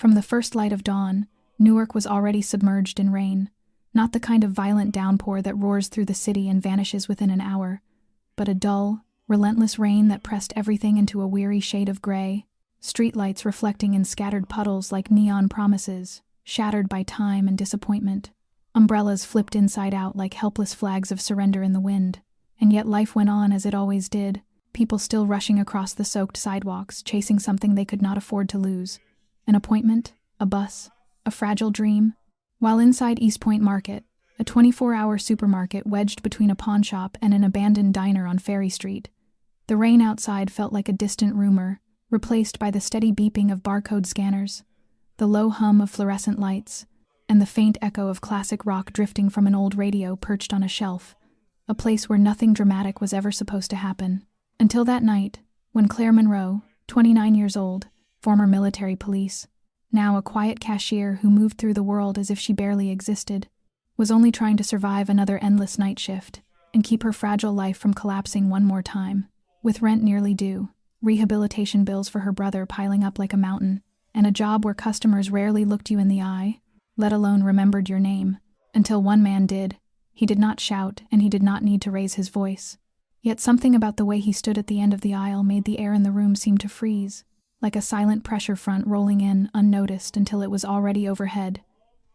From the first light of dawn, Newark was already submerged in rain, not the kind of violent downpour that roars through the city and vanishes within an hour, but a dull, relentless rain that pressed everything into a weary shade of gray, streetlights reflecting in scattered puddles like neon promises, shattered by time and disappointment. Umbrellas flipped inside out like helpless flags of surrender in the wind, and yet life went on as it always did, people still rushing across the soaked sidewalks, chasing something they could not afford to lose. An appointment, a bus, a fragile dream. While inside East Point Market, a 24-hour supermarket wedged between a pawn shop and an abandoned diner on Ferry Street, the rain outside felt like a distant rumor, replaced by the steady beeping of barcode scanners, the low hum of fluorescent lights, and the faint echo of classic rock drifting from an old radio perched on a shelf, a place where nothing dramatic was ever supposed to happen. Until that night, when Claire Monroe, 29 years old, former military police, now a quiet cashier who moved through the world as if she barely existed, was only trying to survive another endless night shift and keep her fragile life from collapsing one more time. With rent nearly due, rehabilitation bills for her brother piling up like a mountain, and a job where customers rarely looked you in the eye, let alone remembered your name, until one man did. He did not shout, and he did not need to raise his voice. Yet something about the way he stood at the end of the aisle made the air in the room seem to freeze, like a silent pressure front rolling in unnoticed until it was already overhead.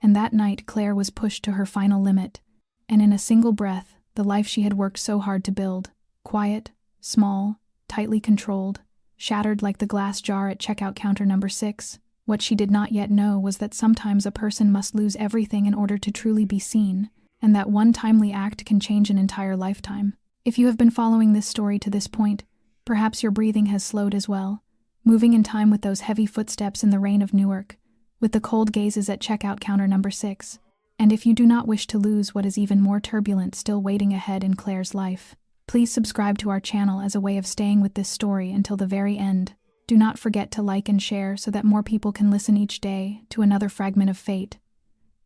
And that night Claire was pushed to her final limit, and in a single breath, the life she had worked so hard to build, quiet, small, tightly controlled, shattered like the glass jar at checkout counter number 6. What she did not yet know was that sometimes a person must lose everything in order to truly be seen, and that one timely act can change an entire lifetime. If you have been following this story to this point, perhaps your breathing has slowed as well, moving in time with those heavy footsteps in the rain of Newark, with the cold gazes at checkout counter number 6. And if you do not wish to lose what is even more turbulent still waiting ahead in Claire's life, please subscribe to our channel as a way of staying with this story until the very end. Do not forget to like and share so that more people can listen each day to another fragment of fate.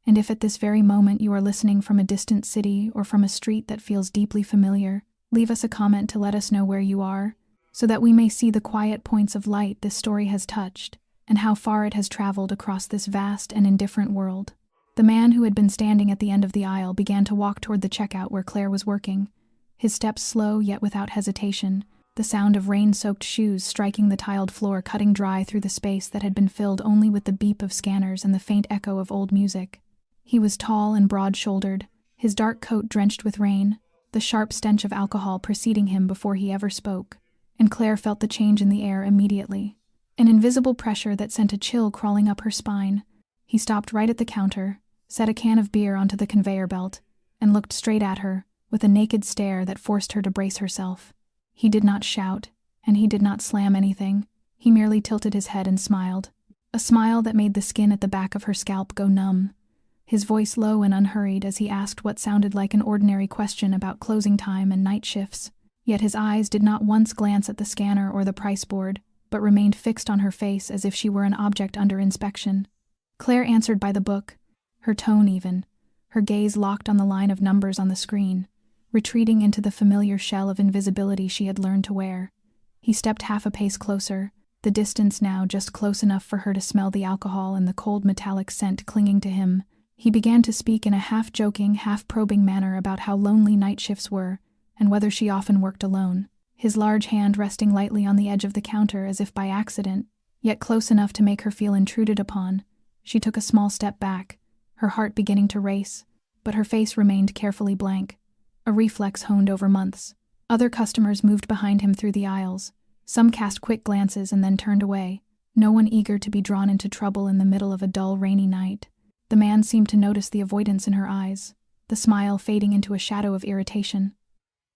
And if at this very moment you are listening from a distant city or from a street that feels deeply familiar, leave us a comment to let us know where you are, so that we may see the quiet points of light this story has touched, and how far it has traveled across this vast and indifferent world. The man who had been standing at the end of the aisle began to walk toward the checkout where Claire was working, his steps slow yet without hesitation, the sound of rain-soaked shoes striking the tiled floor cutting dry through the space that had been filled only with the beep of scanners and the faint echo of old music. He was tall and broad-shouldered, his dark coat drenched with rain, the sharp stench of alcohol preceding him before he ever spoke, and Claire felt the change in the air immediately, an invisible pressure that sent a chill crawling up her spine. He stopped right at the counter, set a can of beer onto the conveyor belt, and looked straight at her, with a naked stare that forced her to brace herself. He did not shout, and he did not slam anything. He merely tilted his head and smiled, a smile that made the skin at the back of her scalp go numb. His voice low and unhurried as he asked what sounded like an ordinary question about closing time and night shifts. Yet his eyes did not once glance at the scanner or the price board, but remained fixed on her face as if she were an object under inspection. Claire answered by the book, her tone even, her gaze locked on the line of numbers on the screen, retreating into the familiar shell of invisibility she had learned to wear. He stepped half a pace closer, the distance now just close enough for her to smell the alcohol and the cold metallic scent clinging to him. He began to speak in a half-joking, half-probing manner about how lonely night shifts were, and whether she often worked alone, his large hand resting lightly on the edge of the counter as if by accident, yet close enough to make her feel intruded upon. She took a small step back, her heart beginning to race, but her face remained carefully blank, a reflex honed over months. Other customers moved behind him through the aisles. Some cast quick glances and then turned away, no one eager to be drawn into trouble in the middle of a dull, rainy night. The man seemed to notice the avoidance in her eyes, the smile fading into a shadow of irritation.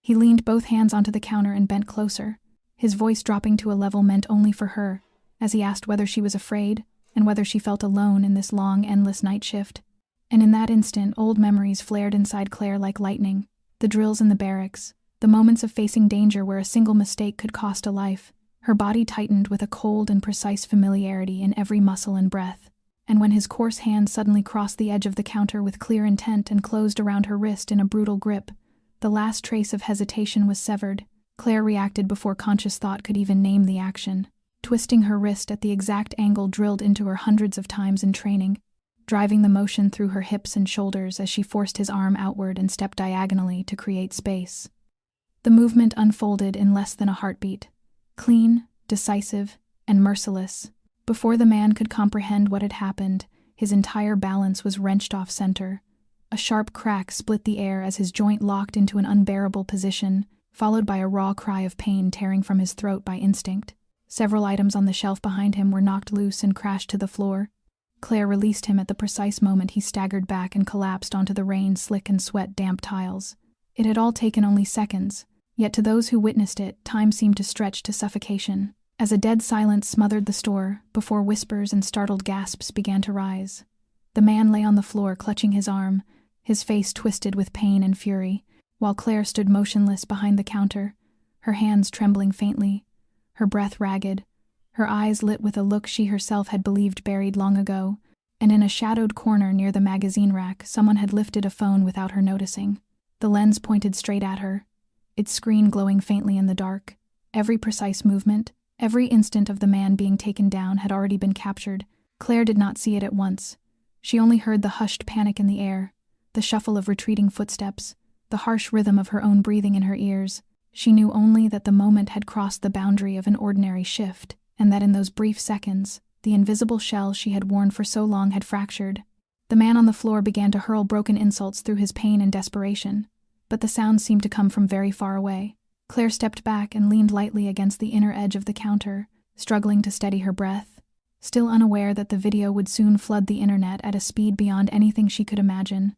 He leaned both hands onto the counter and bent closer, his voice dropping to a level meant only for her, as he asked whether she was afraid and whether she felt alone in this long, endless night shift. And in that instant, old memories flared inside Claire like lightning. The drills in the barracks, the moments of facing danger where a single mistake could cost a life. Her body tightened with a cold and precise familiarity in every muscle and breath. And when his coarse hand suddenly crossed the edge of the counter with clear intent and closed around her wrist in a brutal grip, the last trace of hesitation was severed. Claire reacted before conscious thought could even name the action. twisting her wrist at the exact angle drilled into her hundreds of times in training, driving the motion through her hips and shoulders as she forced his arm outward and stepped diagonally to create space. The movement unfolded in less than a heartbeat, clean, decisive, and merciless. Before the man could comprehend what had happened, his entire balance was wrenched off center. A sharp crack split the air as his joint locked into an unbearable position, followed by a raw cry of pain tearing from his throat by instinct. Several items on the shelf behind him were knocked loose and crashed to the floor. Claire released him at the precise moment he staggered back and collapsed onto the rain-slick and sweat-damp tiles. It had all taken only seconds, yet to those who witnessed it, time seemed to stretch to suffocation, as a dead silence smothered the store before whispers and startled gasps began to rise. The man lay on the floor clutching his arm, his face twisted with pain and fury, while Claire stood motionless behind the counter, her hands trembling faintly, her breath ragged, her eyes lit with a look she herself had believed buried long ago, and in a shadowed corner near the magazine rack someone had lifted a phone without her noticing. The lens pointed straight at her, its screen glowing faintly in the dark. Every precise movement, every instant of the man being taken down had already been captured. Claire did not see it at once. She only heard the hushed panic in the air, the shuffle of retreating footsteps, the harsh rhythm of her own breathing in her ears. She knew only that the moment had crossed the boundary of an ordinary shift, and that in those brief seconds, the invisible shell she had worn for so long had fractured. The man on the floor began to hurl broken insults through his pain and desperation, but the sounds seemed to come from very far away. Claire stepped back and leaned lightly against the inner edge of the counter, struggling to steady her breath, still unaware that the video would soon flood the internet at a speed beyond anything she could imagine,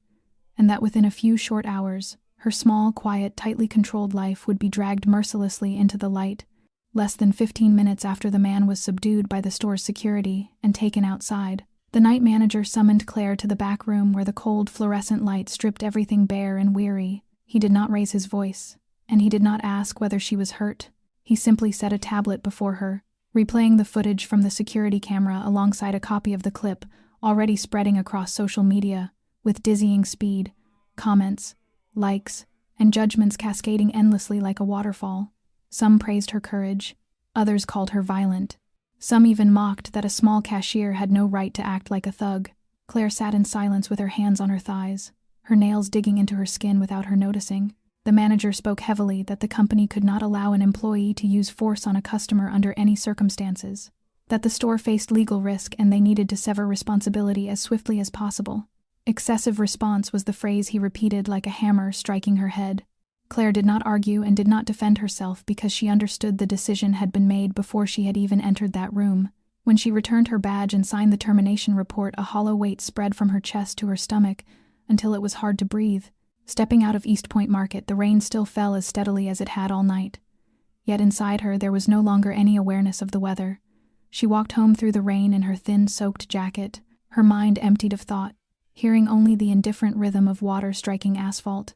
and that within a few short hours, her small, quiet, tightly controlled life would be dragged mercilessly into the light. Less than 15 minutes after the man was subdued by the store's security and taken outside, the night manager summoned Claire to the back room where the cold fluorescent light stripped everything bare and weary. He did not raise his voice, and he did not ask whether she was hurt. He simply set a tablet before her, replaying the footage from the security camera alongside a copy of the clip, already spreading across social media, with dizzying speed, comments, likes, and judgments cascading endlessly like a waterfall. Some praised her courage, others called her violent. Some even mocked that a small cashier had no right to act like a thug. Claire sat in silence with her hands on her thighs, her nails digging into her skin without her noticing. The manager spoke heavily that the company could not allow an employee to use force on a customer under any circumstances, that the store faced legal risk and they needed to sever responsibility as swiftly as possible. Excessive response was the phrase he repeated like a hammer striking her head. Claire did not argue and did not defend herself because she understood the decision had been made before she had even entered that room. When she returned her badge and signed the termination report, a hollow weight spread from her chest to her stomach until it was hard to breathe. Stepping out of East Point Market, the rain still fell as steadily as it had all night. Yet inside her there was no longer any awareness of the weather. She walked home through the rain in her thin, soaked jacket, her mind emptied of thought, hearing only the indifferent rhythm of water striking asphalt.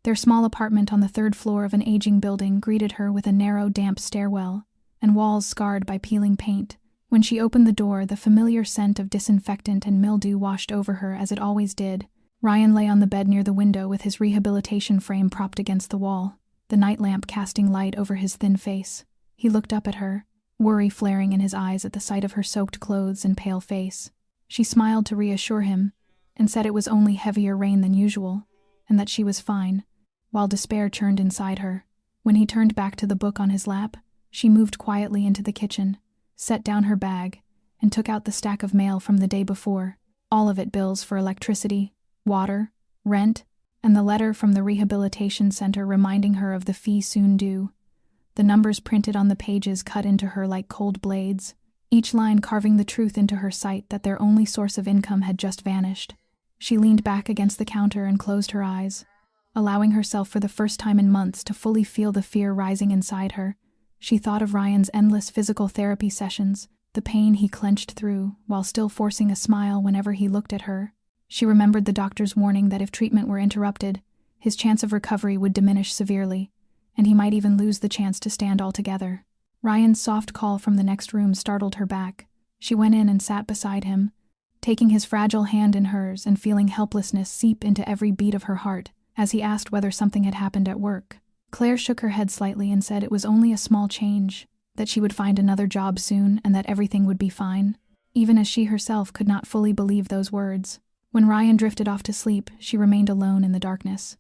Their small apartment on the third floor of an aging building greeted her with a narrow, damp stairwell, and walls scarred by peeling paint. When she opened the door, the familiar scent of disinfectant and mildew washed over her as it always did. Ryan lay on the bed near the window with his rehabilitation frame propped against the wall, the night lamp casting light over his thin face. He looked up at her, worry flaring in his eyes at the sight of her soaked clothes and pale face. She smiled to reassure him, and said it was only heavier rain than usual, and that she was fine, while despair churned inside her. When he turned back to the book on his lap, she moved quietly into the kitchen, set down her bag, and took out the stack of mail from the day before, all of it bills for electricity, water, rent, and the letter from the rehabilitation center reminding her of the fee soon due. The numbers printed on the pages cut into her like cold blades, each line carving the truth into her sight that their only source of income had just vanished. She leaned back against the counter and closed her eyes, allowing herself for the first time in months to fully feel the fear rising inside her. She thought of Ryan's endless physical therapy sessions, the pain he clenched through, while still forcing a smile whenever he looked at her. She remembered the doctor's warning that if treatment were interrupted, his chance of recovery would diminish severely, and he might even lose the chance to stand altogether. Ryan's soft call from the next room startled her back. She went in and sat beside him, taking his fragile hand in hers and feeling helplessness seep into every beat of her heart as he asked whether something had happened at work. Claire shook her head slightly and said it was only a small change, that she would find another job soon and that everything would be fine, even as she herself could not fully believe those words. When Ryan drifted off to sleep, she remained alone in the darkness.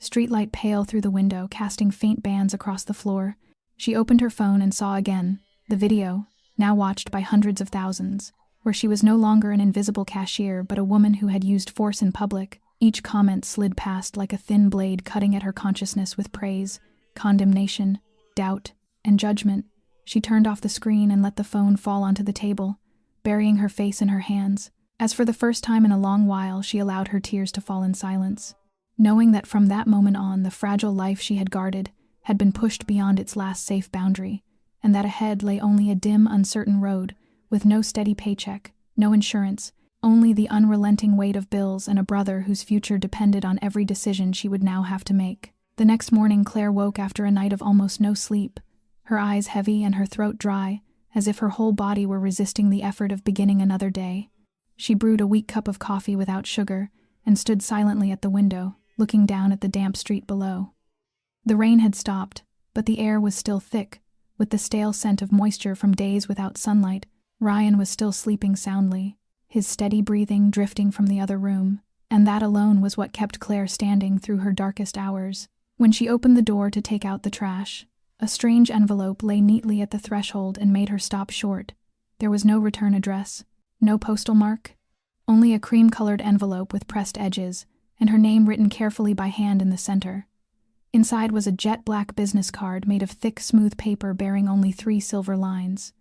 Streetlight pale through the window, casting faint bands across the floor. She opened her phone and saw again the video, now watched by hundreds of thousands, where she was no longer an invisible cashier but a woman who had used force in public. Each comment slid past like a thin blade, cutting at her consciousness with praise, condemnation, doubt, and judgment. She turned off the screen and let the phone fall onto the table, burying her face in her hands, as for the first time in a long while she allowed her tears to fall in silence, knowing that from that moment on the fragile life she had guarded had been pushed beyond its last safe boundary, and that ahead lay only a dim, uncertain road, with no steady paycheck, no insurance, only the unrelenting weight of bills and a brother whose future depended on every decision she would now have to make. The next morning Claire woke after a night of almost no sleep, her eyes heavy and her throat dry, as if her whole body were resisting the effort of beginning another day. She brewed a weak cup of coffee without sugar and stood silently at the window, looking down at the damp street below. The rain had stopped, but the air was still thick, with the stale scent of moisture from days without sunlight. Ryan was still sleeping soundly, his steady breathing drifting from the other room, and that alone was what kept Claire standing through her darkest hours. When she opened the door to take out the trash, a strange envelope lay neatly at the threshold and made her stop short. There was no return address, no postal mark, only a cream-colored envelope with pressed edges, and her name written carefully by hand in the center. Inside was a jet-black business card made of thick, smooth paper bearing only 3 silver lines.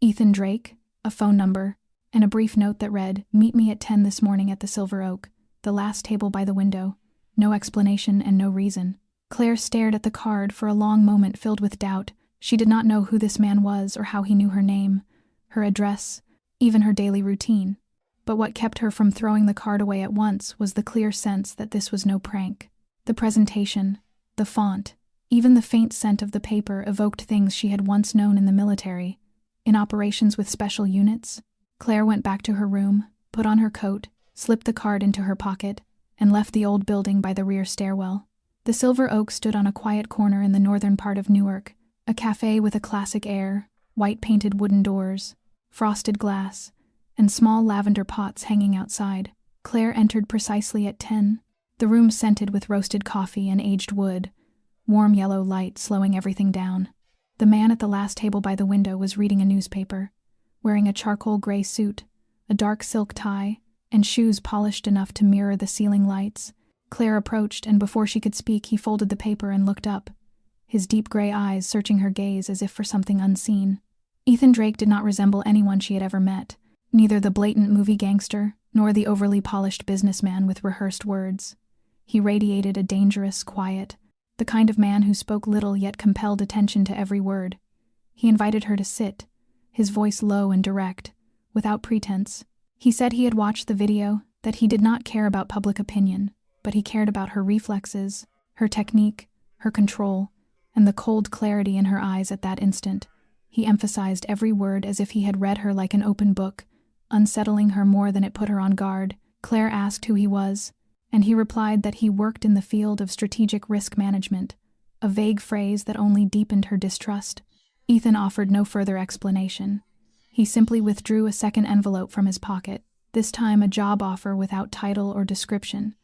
Ethan Drake, a phone number, and a brief note that read, "Meet me at 10 this morning at the Silver Oak, the last table by the window." No explanation and no reason. Claire stared at the card for a long moment filled with doubt. She did not know who this man was or how he knew her name, her address, even her daily routine. But what kept her from throwing the card away at once was the clear sense that this was no prank. The presentation, the font, even the faint scent of the paper evoked things she had once known in the military, in operations with special units. Claire went back to her room, put on her coat, slipped the card into her pocket, and left the old building by the rear stairwell. The Silver Oak stood on a quiet corner in the northern part of Newark, a cafe with a classic air, white-painted wooden doors, frosted glass, and small lavender pots hanging outside. Claire entered precisely at 10, the room scented with roasted coffee and aged wood, warm yellow light slowing everything down. The man at the last table by the window was reading a newspaper, wearing a charcoal gray suit, a dark silk tie, and shoes polished enough to mirror the ceiling lights. Claire approached, and before she could speak, he folded the paper and looked up, his deep gray eyes searching her gaze as if for something unseen. Ethan Drake did not resemble anyone she had ever met, neither the blatant movie gangster nor the overly polished businessman with rehearsed words. He radiated a dangerous quiet, the kind of man who spoke little yet compelled attention to every word. He invited her to sit, his voice low and direct, without pretense. He said he had watched the video, that he did not care about public opinion, but he cared about her reflexes, her technique, her control, and the cold clarity in her eyes at that instant. He emphasized every word as if he had read her like an open book, unsettling her more than it put her on guard. Claire asked who he was, and he replied that he worked in the field of strategic risk management, a vague phrase that only deepened her distrust. Ethan offered no further explanation. He simply withdrew a second envelope from his pocket, this time a job offer without title or description,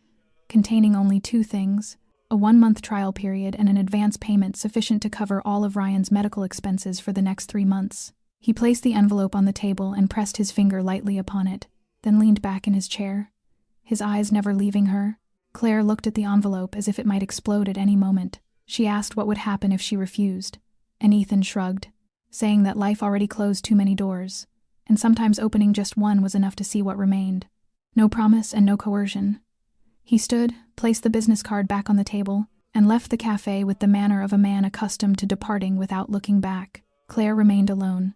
containing only 2 things, a 1-month trial period and an advance payment sufficient to cover all of Ryan's medical expenses for the next 3 months. He placed the envelope on the table and pressed his finger lightly upon it, then leaned back in his chair, his eyes never leaving her. Claire looked at the envelope as if it might explode at any moment. She asked what would happen if she refused, and Ethan shrugged, saying that life already closed too many doors, and sometimes opening just one was enough to see what remained. No promise and no coercion. He stood, placed the business card back on the table, and left the cafe with the manner of a man accustomed to departing without looking back. Claire remained alone,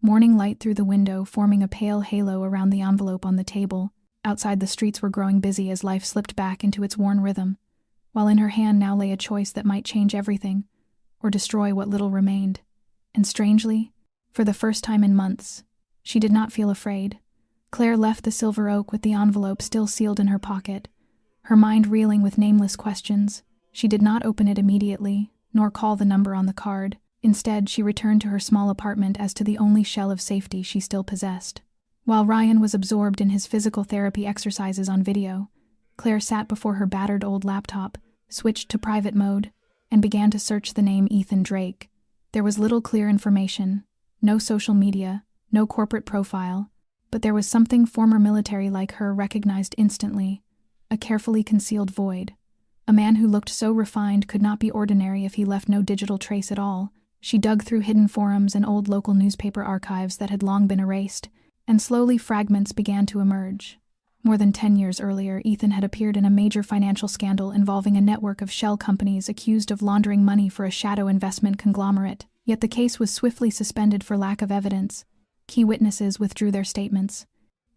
morning light through the window forming a pale halo around the envelope on the table. Outside, the streets were growing busy as life slipped back into its worn rhythm, while in her hand now lay a choice that might change everything, or destroy what little remained. And strangely, for the first time in months, she did not feel afraid. Claire left the Silver Oak with the envelope still sealed in her pocket, her mind reeling with nameless questions. She did not open it immediately, nor call the number on the card. Instead, she returned to her small apartment as to the only shell of safety she still possessed. While Ryan was absorbed in his physical therapy exercises on video, Claire sat before her battered old laptop, switched to private mode, and began to search the name Ethan Drake. There was little clear information, no social media, no corporate profile, but there was something former military like her recognized instantly, a carefully concealed void. A man who looked so refined could not be ordinary if he left no digital trace at all. She dug through hidden forums and old local newspaper archives that had long been erased, and slowly fragments began to emerge. More than 10 years earlier, Ethan had appeared in a major financial scandal involving a network of shell companies accused of laundering money for a shadow investment conglomerate. Yet the case was swiftly suspended for lack of evidence. Key witnesses withdrew their statements,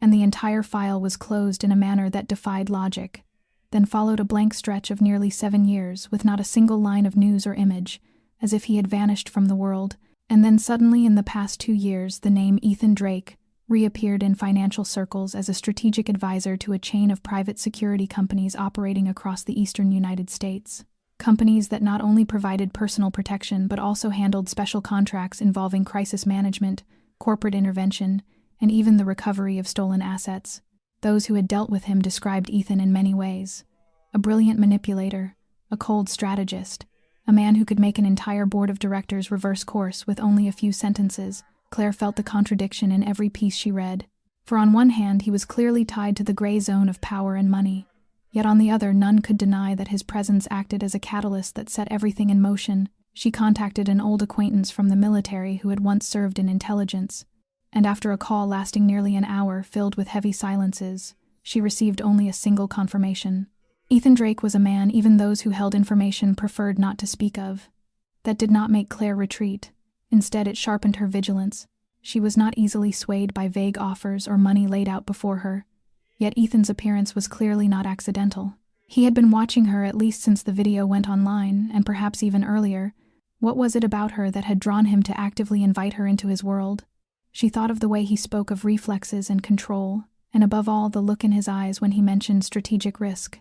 and the entire file was closed in a manner that defied logic. Then followed a blank stretch of nearly 7 years, with not a single line of news or image, as if he had vanished from the world. And then suddenly, in the past 2 years, the name Ethan Drake reappeared in financial circles as a strategic advisor to a chain of private security companies operating across the eastern United States. Companies that not only provided personal protection but also handled special contracts involving crisis management, corporate intervention, and even the recovery of stolen assets. Those who had dealt with him described Ethan in many ways. A brilliant manipulator, a cold strategist, a man who could make an entire board of directors reverse course with only a few sentences. Claire felt the contradiction in every piece she read. For on one hand, he was clearly tied to the gray zone of power and money. Yet on the other, none could deny that his presence acted as a catalyst that set everything in motion. She contacted an old acquaintance from the military who had once served in intelligence, and after a call lasting nearly an hour filled with heavy silences, she received only a single confirmation. Ethan Drake was a man even those who held information preferred not to speak of. That did not make Claire retreat. Instead, it sharpened her vigilance. She was not easily swayed by vague offers or money laid out before her. Yet Ethan's appearance was clearly not accidental. He had been watching her at least since the video went online, and perhaps even earlier. What was it about her that had drawn him to actively invite her into his world? She thought of the way he spoke of reflexes and control, and above all, the look in his eyes when he mentioned strategic risk.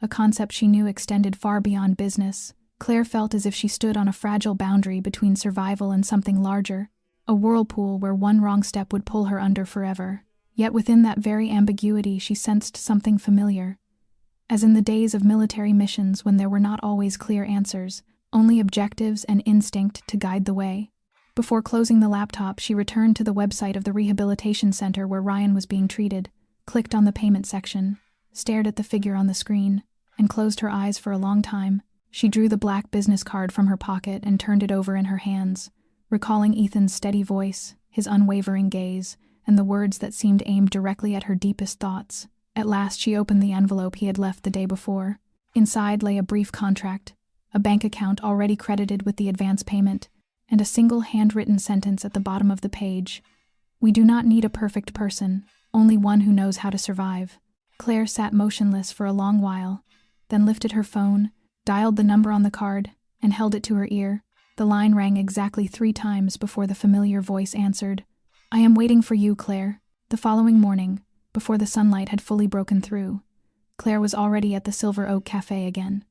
A concept she knew extended far beyond business. Claire felt as if she stood on a fragile boundary between survival and something larger, a whirlpool where one wrong step would pull her under forever. Yet within that very ambiguity she sensed something familiar. As in the days of military missions when there were not always clear answers, only objectives and instinct to guide the way. Before closing the laptop, she returned to the website of the rehabilitation center where Ryan was being treated, clicked on the payment section, stared at the figure on the screen, and closed her eyes for a long time. She drew the black business card from her pocket and turned it over in her hands, recalling Ethan's steady voice, his unwavering gaze, and the words that seemed aimed directly at her deepest thoughts. At last she opened the envelope he had left the day before. Inside lay a brief contract, a bank account already credited with the advance payment, and a single handwritten sentence at the bottom of the page. "We do not need a perfect person, only one who knows how to survive." Claire sat motionless for a long while, then lifted her phone, dialed the number on the card, and held it to her ear. The line rang exactly 3 times before the familiar voice answered. "I am waiting for you, Claire." The following morning, before the sunlight had fully broken through, Claire was already at the Silver Oak Cafe again,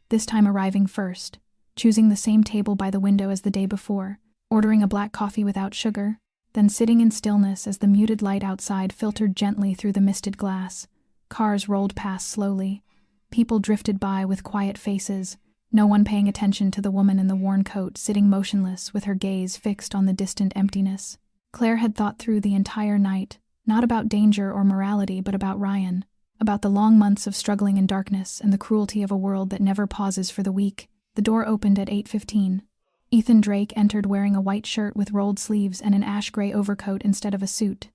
this time arriving first, choosing the same table by the window as the day before, ordering a black coffee without sugar, then sitting in stillness as the muted light outside filtered gently through the misted glass. Cars rolled past slowly. People drifted by with quiet faces, no one paying attention to the woman in the worn coat sitting motionless with her gaze fixed on the distant emptiness. Claire had thought through the entire night, not about danger or morality but about Ryan, about the long months of struggling in darkness and the cruelty of a world that never pauses for the weak. The door opened at 8:15. Ethan Drake entered wearing a white shirt with rolled sleeves and an ash-gray overcoat instead of a suit.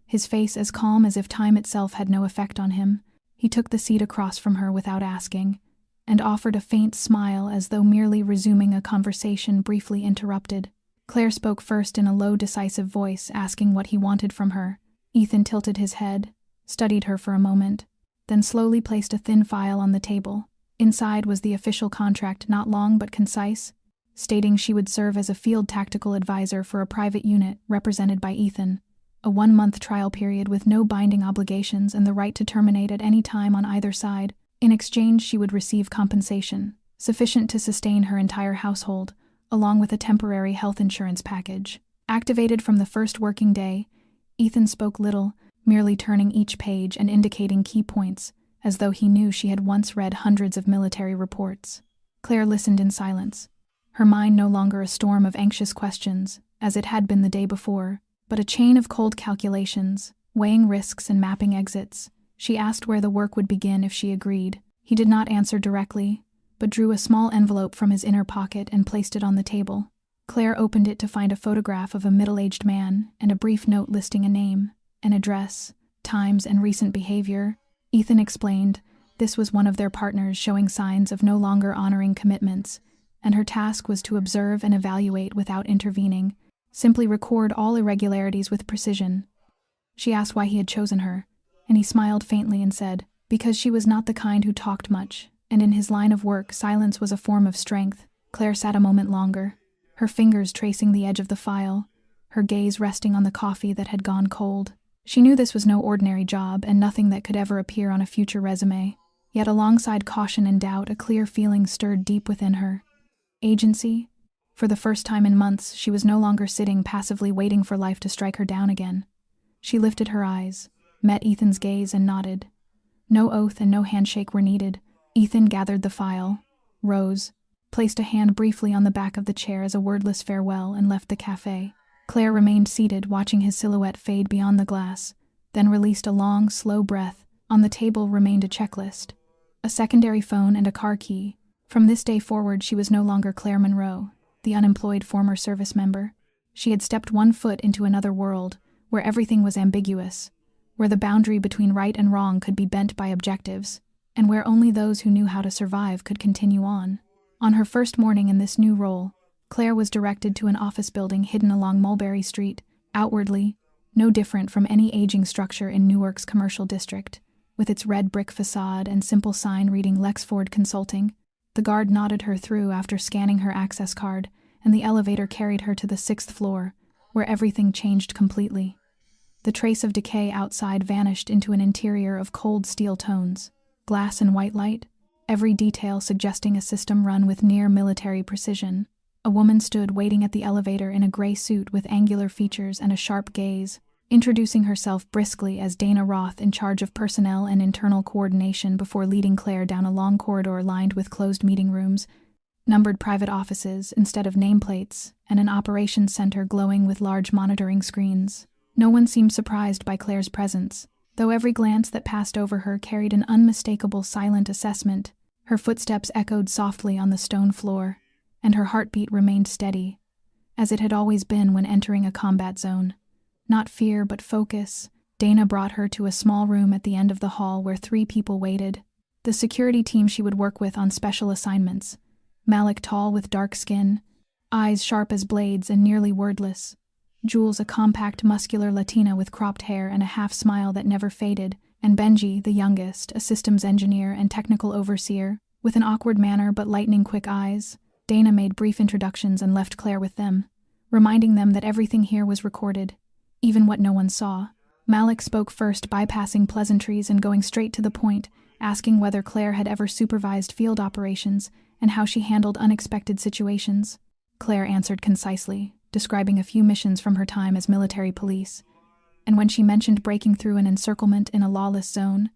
His face as calm as if time itself had no effect on him. He took the seat across from her without asking, and offered a faint smile as though merely resuming a conversation briefly interrupted. Claire spoke first in a low, decisive voice, asking what he wanted from her. Ethan tilted his head, studied her for a moment, then slowly placed a thin file on the table. Inside was the official contract, not long but concise, stating she would serve as a field tactical advisor for a private unit represented by Ethan, a 1-month trial period with no binding obligations and the right to terminate at any time on either side. In exchange, she would receive compensation, sufficient to sustain her entire household, along with a temporary health insurance package. Activated from the first working day, Ethan spoke little, merely turning each page and indicating key points, as though he knew she had once read hundreds of military reports. Claire listened in silence, her mind no longer a storm of anxious questions, as it had been the day before, but a chain of cold calculations, weighing risks and mapping exits. She asked where the work would begin if she agreed. He did not answer directly, but drew a small envelope from his inner pocket and placed it on the table. Claire opened it to find a photograph of a middle-aged man and a brief note listing a name, an address, times, and recent behavior. Ethan explained this was one of their partners showing signs of no longer honoring commitments, and her task was to observe and evaluate without intervening, simply record all irregularities with precision. She asked why he had chosen her, and he smiled faintly and said, because she was not the kind who talked much, and in his line of work silence was a form of strength. Claire sat a moment longer, her fingers tracing the edge of the file, her gaze resting on the coffee that had gone cold. She knew this was no ordinary job and nothing that could ever appear on a future resume, yet alongside caution and doubt a clear feeling stirred deep within her. Agency? For the first time in months, she was no longer sitting passively waiting for life to strike her down again. She lifted her eyes, met Ethan's gaze and nodded. No oath and no handshake were needed. Ethan gathered the file, rose, placed a hand briefly on the back of the chair as a wordless farewell and left the cafe. Claire remained seated, watching his silhouette fade beyond the glass, then released a long, slow breath. On the table remained a checklist, a secondary phone and a car key. From this day forward, she was no longer Claire Monroe, the unemployed former service member. She had stepped one foot into another world, where everything was ambiguous, where the boundary between right and wrong could be bent by objectives, and where only those who knew how to survive could continue on. On her first morning in this new role, Claire was directed to an office building hidden along Mulberry Street, outwardly no different from any aging structure in Newark's commercial district, with its red brick facade and simple sign reading Lexford Consulting. The guard nodded her through after scanning her access card, and the elevator carried her to the 6th floor, where everything changed completely. The trace of decay outside vanished into an interior of cold steel tones, glass and white light, every detail suggesting a system run with near-military precision. A woman stood waiting at the elevator in a gray suit with angular features and a sharp gaze, introducing herself briskly as Dana Roth, in charge of personnel and internal coordination, before leading Claire down a long corridor lined with closed meeting rooms, numbered private offices instead of nameplates, and an operations center glowing with large monitoring screens. No one seemed surprised by Claire's presence, though every glance that passed over her carried an unmistakable silent assessment. Her footsteps echoed softly on the stone floor, and her heartbeat remained steady, as it had always been when entering a combat zone. Not fear, but focus. Dana brought her to a small room at the end of the hall where 3 people waited. The security team she would work with on special assignments. Malik, tall with dark skin, eyes sharp as blades and nearly wordless. Jules, a compact, muscular Latina with cropped hair and a half-smile that never faded. And Benji, the youngest, a systems engineer and technical overseer, with an awkward manner but lightning-quick eyes. Dana made brief introductions and left Claire with them, reminding them that everything here was recorded, even what no one saw. Malik spoke first, bypassing pleasantries and going straight to the point, asking whether Claire had ever supervised field operations and how she handled unexpected situations. Claire answered concisely, describing a few missions from her time as military police, and when she mentioned breaking through an encirclement in a lawless zone,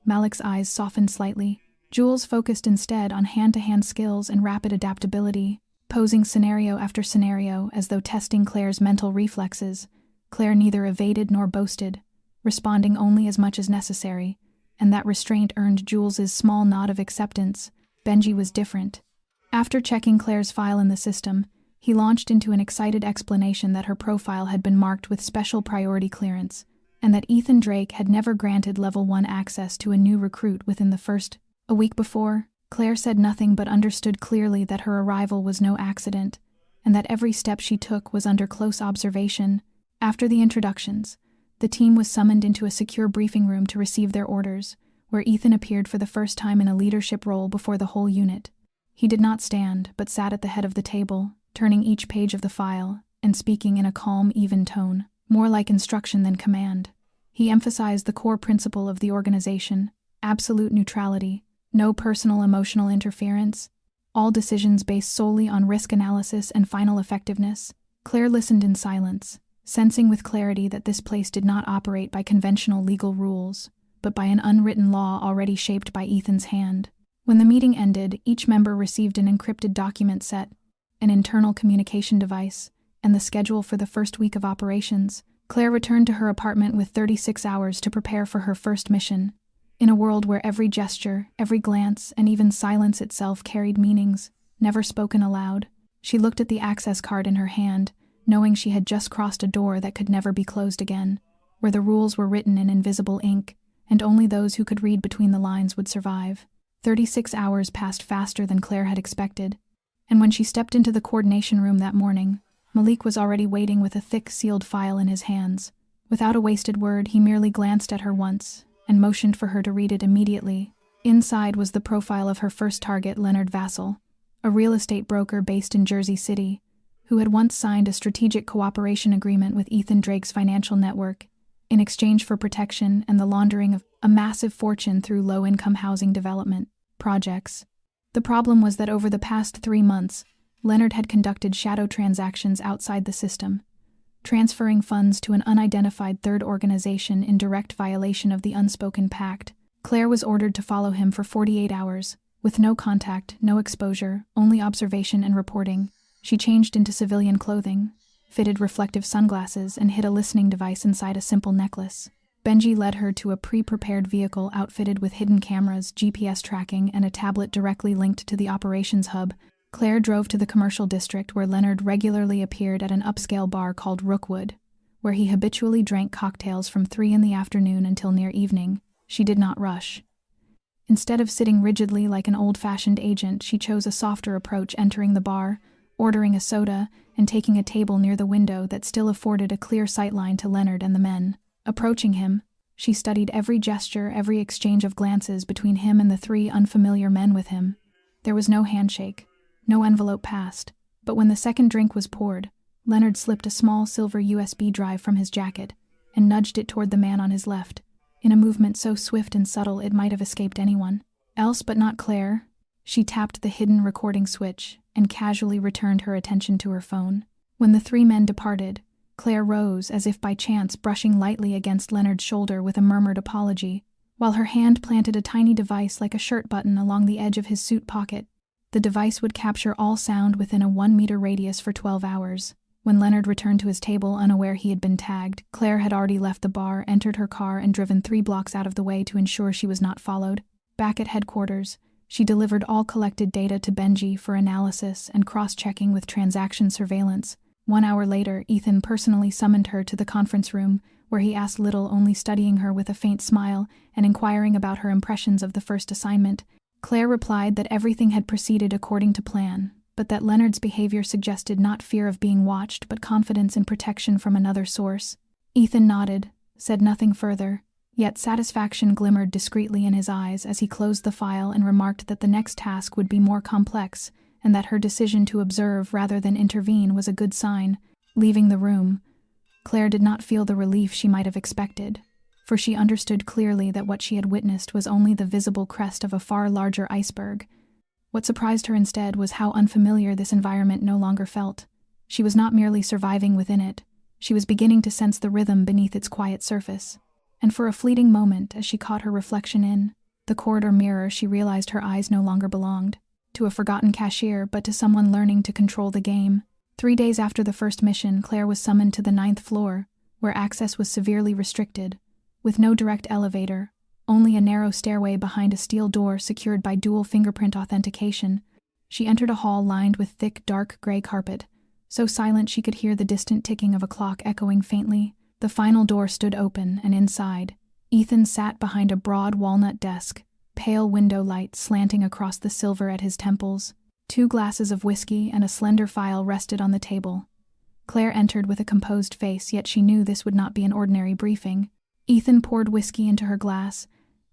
Malik's eyes softened slightly. Jules focused instead on hand-to-hand skills and rapid adaptability, posing scenario after scenario as though testing Claire's mental reflexes. Claire neither evaded nor boasted, responding only as much as necessary, and that restraint earned Jules's small nod of acceptance. Benji was different. After checking Claire's file in the system, he launched into an excited explanation that her profile had been marked with special priority clearance, and that Ethan Drake had never granted Level 1 access to a new recruit within the first. A week before, Claire said nothing but understood clearly that her arrival was no accident, and that every step she took was under close observation. After the introductions, the team was summoned into a secure briefing room to receive their orders, where Ethan appeared for the first time in a leadership role before the whole unit. He did not stand, but sat at the head of the table, turning each page of the file, and speaking in a calm, even tone, more like instruction than command. He emphasized the core principle of the organization: absolute neutrality, no personal emotional interference. all decisions based solely on risk analysis and final effectiveness. Claire listened in silence, sensing with clarity that this place did not operate by conventional legal rules, but by an unwritten law already shaped by Ethan's hand. When the meeting ended, each member received an encrypted document set, an internal communication device, and the schedule for the first week of operations. Claire returned to her apartment with 36 hours to prepare for her first mission. In a world where every gesture, every glance, and even silence itself carried meanings, never spoken aloud, she looked at the access card in her hand, knowing she had just crossed a door that could never be closed again, where the rules were written in invisible ink, and only those who could read between the lines would survive. 36 hours passed faster than Claire had expected, and when she stepped into the coordination room that morning, Malik was already waiting with a thick, sealed file in his hands. Without a wasted word, he merely glanced at her once, and motioned for her to read it immediately. Inside was the profile of her first target, Leonard Vassell, a real estate broker based in Jersey City, who had once signed a strategic cooperation agreement with Ethan Drake's financial network in exchange for protection and the laundering of a massive fortune through low-income housing development projects. The problem was that over the past 3 months, Leonard had conducted shadow transactions outside the system, transferring funds to an unidentified third organization in direct violation of the unspoken pact. Claire was ordered to follow him for 48 hours, with no contact, no exposure, only observation and reporting. She changed into civilian clothing, fitted reflective sunglasses, and hid a listening device inside a simple necklace. Benji led her to a pre-prepared vehicle outfitted with hidden cameras, GPS tracking, and a tablet directly linked to the operations hub. Claire drove to the commercial district where Leonard regularly appeared at an upscale bar called Rookwood, where he habitually drank cocktails from 3 in the afternoon until near evening. She did not rush. Instead of sitting rigidly like an old-fashioned agent, she chose a softer approach, entering the bar, ordering a soda, and taking a table near the window that still afforded a clear sightline to Leonard and the men. Approaching him, she studied every gesture, every exchange of glances between him and the 3 unfamiliar men with him. There was no handshake, no envelope passed, but when the second drink was poured, Leonard slipped a small silver USB drive from his jacket and nudged it toward the man on his left, in a movement so swift and subtle it might have escaped anyone else but not Claire. She tapped the hidden recording switch and casually returned her attention to her phone. When the 3 men departed, Claire rose as if by chance, brushing lightly against Leonard's shoulder with a murmured apology, while her hand planted a tiny device like a shirt button along the edge of his suit pocket. The device would capture all sound within a 1-meter radius for 12 hours. When Leonard returned to his table unaware he had been tagged, Claire had already left the bar, entered her car, and driven 3 blocks out of the way to ensure she was not followed. Back at headquarters, she delivered all collected data to Benji for analysis and cross-checking with transaction surveillance. 1 hour later, Ethan personally summoned her to the conference room, where he asked little, only studying her with a faint smile and inquiring about her impressions of the first assignment. Claire replied that everything had proceeded according to plan, but that Leonard's behavior suggested not fear of being watched but confidence in protection from another source. Ethan nodded, said nothing further, yet satisfaction glimmered discreetly in his eyes as he closed the file and remarked that the next task would be more complex, and that her decision to observe rather than intervene was a good sign. Leaving the room, Claire did not feel the relief she might have expected, for she understood clearly that what she had witnessed was only the visible crest of a far larger iceberg. What surprised her instead was how unfamiliar this environment no longer felt. She was not merely surviving within it, she was beginning to sense the rhythm beneath its quiet surface. And for a fleeting moment, as she caught her reflection in the corridor mirror, she realized her eyes no longer belonged to a forgotten cashier, but to someone learning to control the game. 3 days after the first mission, Claire was summoned to the 9th floor, where access was severely restricted, with no direct elevator, only a narrow stairway behind a steel door secured by dual fingerprint authentication. She entered a hall lined with thick, dark gray carpet, so silent she could hear the distant ticking of a clock echoing faintly. The final door stood open, and inside, Ethan sat behind a broad walnut desk, pale window light slanting across the silver at his temples. 2 glasses of whiskey and a slender file rested on the table. Claire entered with a composed face, yet she knew this would not be an ordinary briefing. Ethan poured whiskey into her glass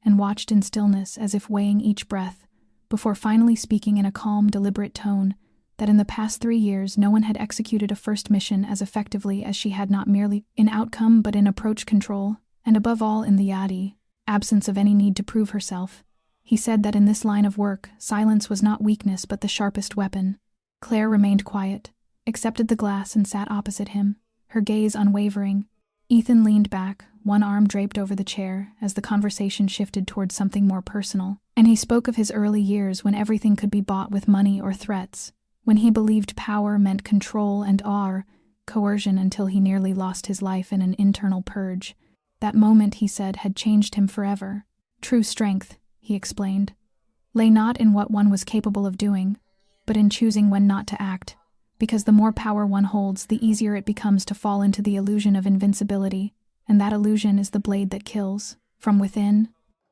and watched in stillness as if weighing each breath, before finally speaking in a calm, deliberate tone that in the past 3 years no one had executed a first mission as effectively as she had, not merely in outcome but in approach control, and above all in the absence of any need to prove herself. He said that in this line of work, silence was not weakness but the sharpest weapon. Claire remained quiet, accepted the glass and sat opposite him, her gaze unwavering. Ethan leaned back, one arm draped over the chair, as the conversation shifted towards something more personal, and he spoke of his early years when everything could be bought with money or threats, when he believed power meant control and coercion until he nearly lost his life in an internal purge. That moment, he said, had changed him forever. True strength, he explained, lay not in what one was capable of doing, but in choosing when not to act, because the more power one holds, the easier it becomes to fall into the illusion of invincibility, and that illusion is the blade that kills. From within,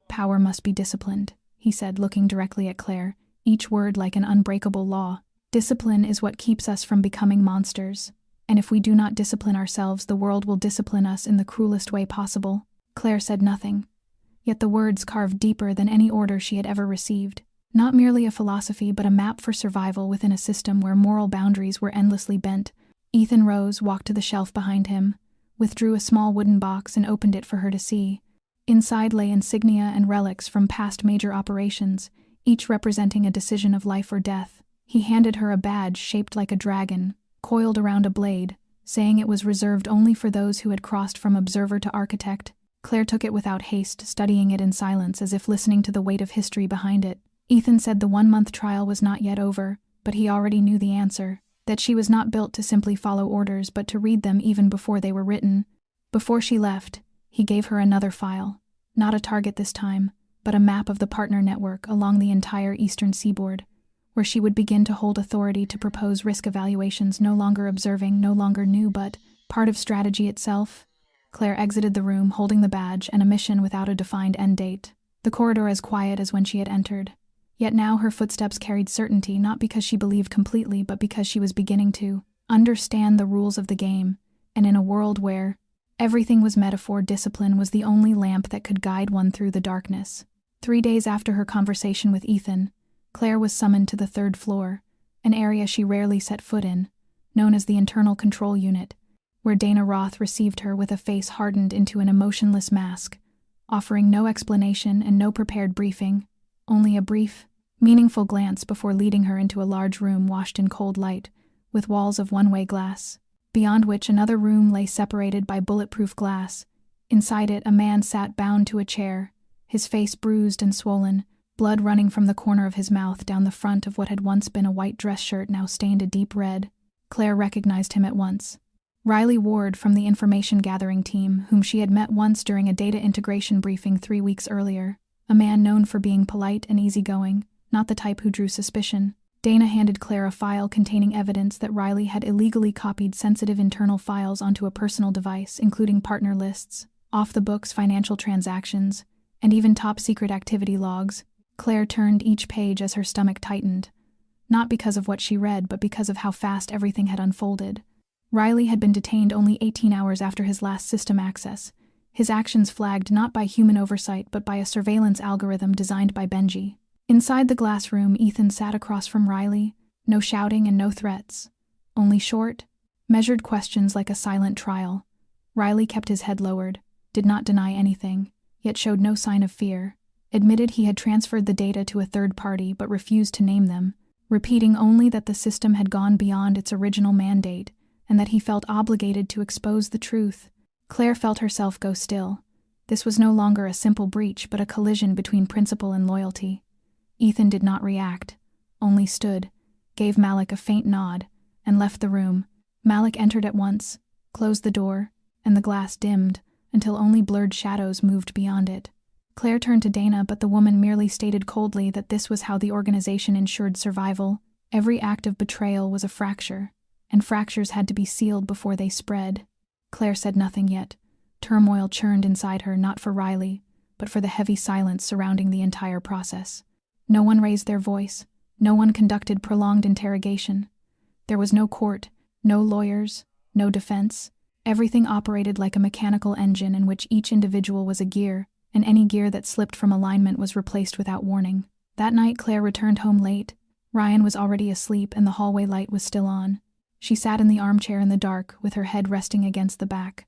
power must be disciplined, he said, looking directly at Claire, each word like an unbreakable law. Discipline is what keeps us from becoming monsters, and if we do not discipline ourselves, the world will discipline us in the cruelest way possible. Claire said nothing, yet the words carved deeper than any order she had ever received. Not merely a philosophy, but a map for survival within a system where moral boundaries were endlessly bent. Ethan rose, walked to the shelf behind him, withdrew a small wooden box and opened it for her to see. Inside lay insignia and relics from past major operations, each representing a decision of life or death. He handed her a badge shaped like a dragon, coiled around a blade, saying it was reserved only for those who had crossed from observer to architect. Claire took it without haste, studying it in silence as if listening to the weight of history behind it. Ethan said the 1-month trial was not yet over, but he already knew the answer, that she was not built to simply follow orders but to read them even before they were written. Before she left, he gave her another file, not a target this time, but a map of the partner network along the entire eastern seaboard, where she would begin to hold authority to propose risk evaluations, no longer observing, no longer new, but part of strategy itself. Claire exited the room holding the badge and a mission without a defined end date. The corridor as quiet as when she had entered. Yet now her footsteps carried certainty, not because she believed completely, but because she was beginning to understand the rules of the game, and in a world where everything was metaphor, discipline was the only lamp that could guide one through the darkness. 3 days after her conversation with Ethan, Claire was summoned to the 3rd floor, an area she rarely set foot in, known as the Internal Control Unit, where Dana Roth received her with a face hardened into an emotionless mask, offering no explanation and no prepared briefing, only a brief, meaningful glance before leading her into a large room washed in cold light, with walls of one-way glass, beyond which another room lay separated by bulletproof glass. Inside it, a man sat bound to a chair, his face bruised and swollen, blood running from the corner of his mouth down the front of what had once been a white dress shirt now stained a deep red. Claire recognized him at once. Riley Ward from the information gathering team, whom she had met once during a data integration briefing 3 weeks earlier. A man known for being polite and easygoing, not the type who drew suspicion. Dana handed Claire a file containing evidence that Riley had illegally copied sensitive internal files onto a personal device, including partner lists, off-the-books financial transactions, and even top-secret activity logs. Claire turned each page as her stomach tightened, not because of what she read, but because of how fast everything had unfolded. Riley had been detained only 18 hours after his last system access, his actions flagged not by human oversight but by a surveillance algorithm designed by Benji. Inside the glass room, Ethan sat across from Riley, no shouting and no threats, only short, measured questions like a silent trial. Riley kept his head lowered, did not deny anything, yet showed no sign of fear, admitted he had transferred the data to a third party but refused to name them, repeating only that the system had gone beyond its original mandate and that he felt obligated to expose the truth. Claire felt herself go still. This was no longer a simple breach, but a collision between principle and loyalty. Ethan did not react, only stood, gave Malik a faint nod, and left the room. Malik entered at once, closed the door, and the glass dimmed, until only blurred shadows moved beyond it. Claire turned to Dana, but the woman merely stated coldly that this was how the organization ensured survival. Every act of betrayal was a fracture, and fractures had to be sealed before they spread. Claire said nothing yet. Turmoil churned inside her, not for Riley, but for the heavy silence surrounding the entire process. No one raised their voice. No one conducted prolonged interrogation. There was no court, no lawyers, no defense. Everything operated like a mechanical engine in which each individual was a gear, and any gear that slipped from alignment was replaced without warning. That night, Claire returned home late. Ryan was already asleep and the hallway light was still on. She sat in the armchair in the dark, with her head resting against the back,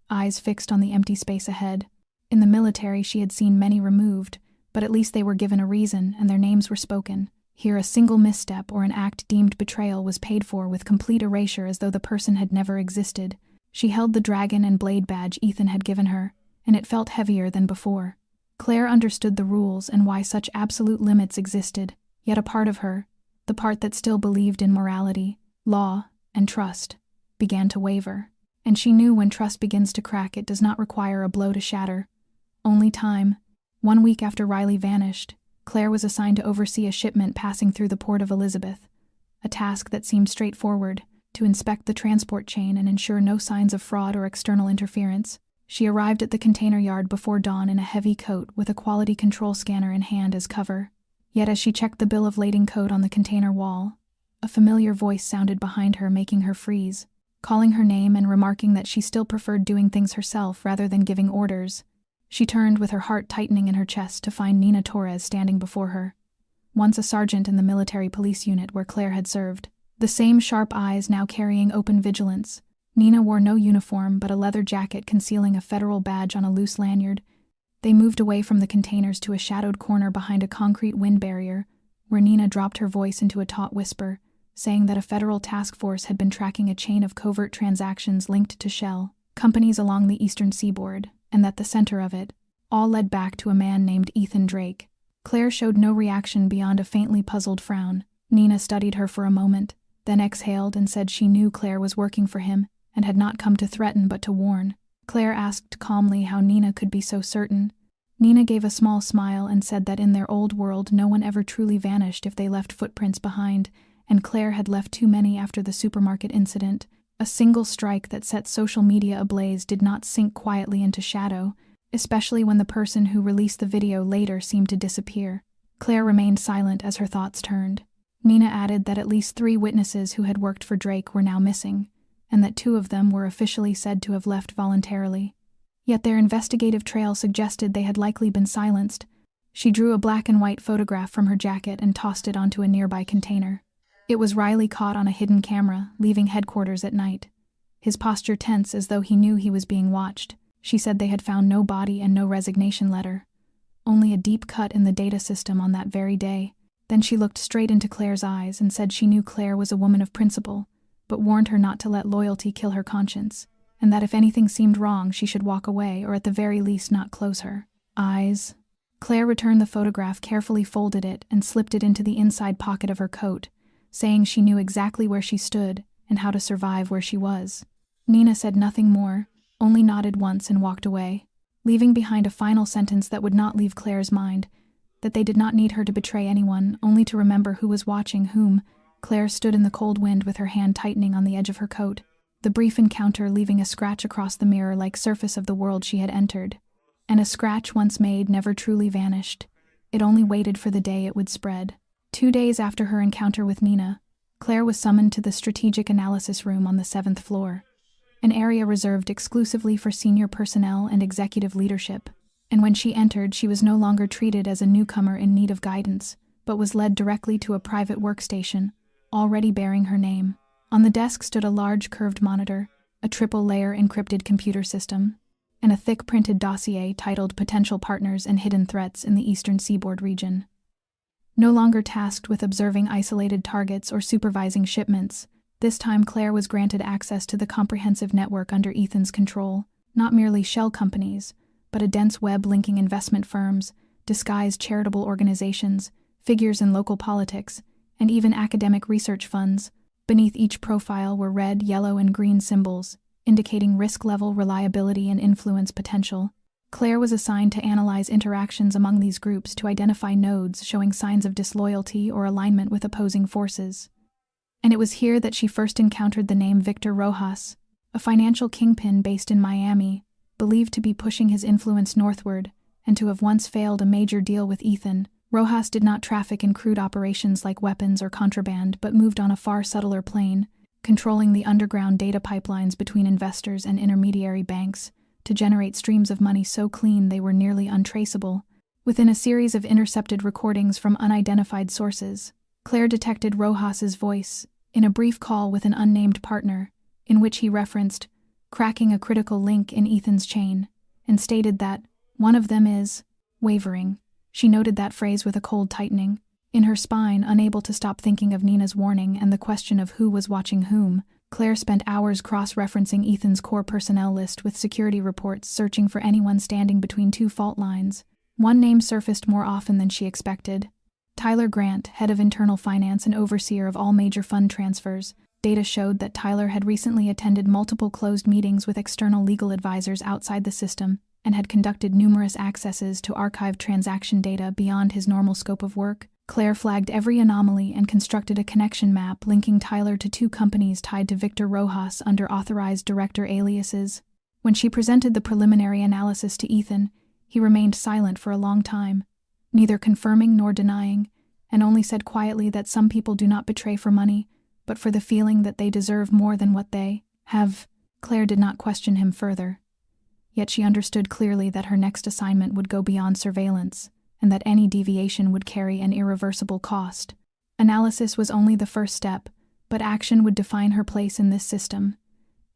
eyes fixed on the empty space ahead. In the military, she had seen many removed, but at least they were given a reason and their names were spoken. Here a single misstep or an act deemed betrayal was paid for with complete erasure as though the person had never existed. She held the dragon and blade badge Ethan had given her, and it felt heavier than before. Claire understood the rules and why such absolute limits existed, yet a part of her, the part that still believed in morality, law, and trust, began to waver. And she knew when trust begins to crack, it does not require a blow to shatter. Only time. 1 week after Riley vanished, Claire was assigned to oversee a shipment passing through the port of Elizabeth, a task that seemed straightforward, to inspect the transport chain and ensure no signs of fraud or external interference. She arrived at the container yard before dawn in a heavy coat with a quality control scanner in hand as cover. Yet as she checked the bill of lading code on the container wall, a familiar voice sounded behind her, making her freeze, calling her name and remarking that she still preferred doing things herself rather than giving orders. She turned with her heart tightening in her chest to find Nina Torres standing before her, once a sergeant in the military police unit where Claire had served. The same sharp eyes now carrying open vigilance. Nina wore no uniform but a leather jacket concealing a federal badge on a loose lanyard. They moved away from the containers to a shadowed corner behind a concrete wind barrier, where Nina dropped her voice into a taut whisper, saying that a federal task force had been tracking a chain of covert transactions linked to Shell companies along the eastern seaboard, and that the center of it all led back to a man named Ethan Drake. Claire showed no reaction beyond a faintly puzzled frown. Nina studied her for a moment, then exhaled and said she knew Claire was working for him and had not come to threaten but to warn. Claire asked calmly how Nina could be so certain. Nina gave a small smile and said that in their old world no one ever truly vanished if they left footprints behind, and Claire had left too many after the supermarket incident. A single strike that set social media ablaze did not sink quietly into shadow, especially when the person who released the video later seemed to disappear. Claire remained silent as her thoughts turned. Nina added that at least 3 witnesses who had worked for Drake were now missing, and that 2 of them were officially said to have left voluntarily. Yet their investigative trail suggested they had likely been silenced. She drew a black and white photograph from her jacket and tossed it onto a nearby container. It was Riley caught on a hidden camera, leaving headquarters at night. His posture tense as though he knew he was being watched. She said they had found no body and no resignation letter, only a deep cut in the data system on that very day. Then she looked straight into Claire's eyes and said she knew Claire was a woman of principle, but warned her not to let loyalty kill her conscience, and that if anything seemed wrong she should walk away or at the very least not close her eyes. Claire returned the photograph, carefully folded it, and slipped it into the inside pocket of her coat, saying she knew exactly where she stood and how to survive where she was. Nina said nothing more, only nodded once and walked away, leaving behind a final sentence that would not leave Claire's mind, that they did not need her to betray anyone, only to remember who was watching whom. Claire stood in the cold wind with her hand tightening on the edge of her coat, the brief encounter leaving a scratch across the mirror-like surface of the world she had entered. And a scratch once made never truly vanished. It only waited for the day it would spread. 2 days after her encounter with Nina, Claire was summoned to the strategic analysis room on the 7th floor, an area reserved exclusively for senior personnel and executive leadership. And when she entered, she was no longer treated as a newcomer in need of guidance, but was led directly to a private workstation, already bearing her name. On the desk stood a large curved monitor, a triple-layer encrypted computer system, and a thick printed dossier titled Potential Partners and Hidden Threats in the Eastern Seaboard Region. No longer tasked with observing isolated targets or supervising shipments, this time Claire was granted access to the comprehensive network under Ethan's control, not merely shell companies, but a dense web linking investment firms, disguised charitable organizations, figures in local politics, and even academic research funds. Beneath each profile were red, yellow, and green symbols, indicating risk level, reliability, and influence potential. Claire was assigned to analyze interactions among these groups to identify nodes showing signs of disloyalty or alignment with opposing forces. And it was here that she first encountered the name Victor Rojas, a financial kingpin based in Miami, believed to be pushing his influence northward and to have once failed a major deal with Ethan. Rojas did not traffic in crude operations like weapons or contraband, but moved on a far subtler plane, controlling the underground data pipelines between investors and intermediary banks to generate streams of money so clean they were nearly untraceable. Within a series of intercepted recordings from unidentified sources, Claire detected Rojas's voice in a brief call with an unnamed partner, in which he referenced cracking a critical link in Ethan's chain, and stated that one of them is wavering. She noted that phrase with a cold tightening. In her spine, unable to stop thinking of Nina's warning and the question of who was watching whom, Claire spent hours cross-referencing Ethan's core personnel list with security reports, searching for anyone standing between two fault lines. One name surfaced more often than she expected. Tyler Grant, head of internal finance and overseer of all major fund transfers. Data showed that Tyler had recently attended multiple closed meetings with external legal advisors outside the system and had conducted numerous accesses to archived transaction data beyond his normal scope of work. Claire flagged every anomaly and constructed a connection map linking Tyler to two companies tied to Victor Rojas under authorized director aliases. When she presented the preliminary analysis to Ethan, he remained silent for a long time, neither confirming nor denying, and only said quietly that some people do not betray for money, but for the feeling that they deserve more than what they have. Claire did not question him further. Yet she understood clearly that her next assignment would go beyond surveillance, and that any deviation would carry an irreversible cost. Analysis was only the first step, but action would define her place in this system.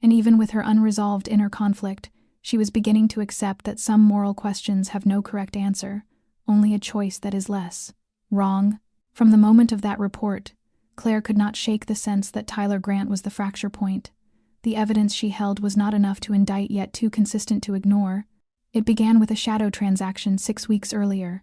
And even with her unresolved inner conflict, she was beginning to accept that some moral questions have no correct answer, only a choice that is less wrong. From the moment of that report, Claire could not shake the sense that Tyler Grant was the fracture point. The evidence she held was not enough to indict, yet too consistent to ignore. It began with a shadow transaction 6 weeks earlier,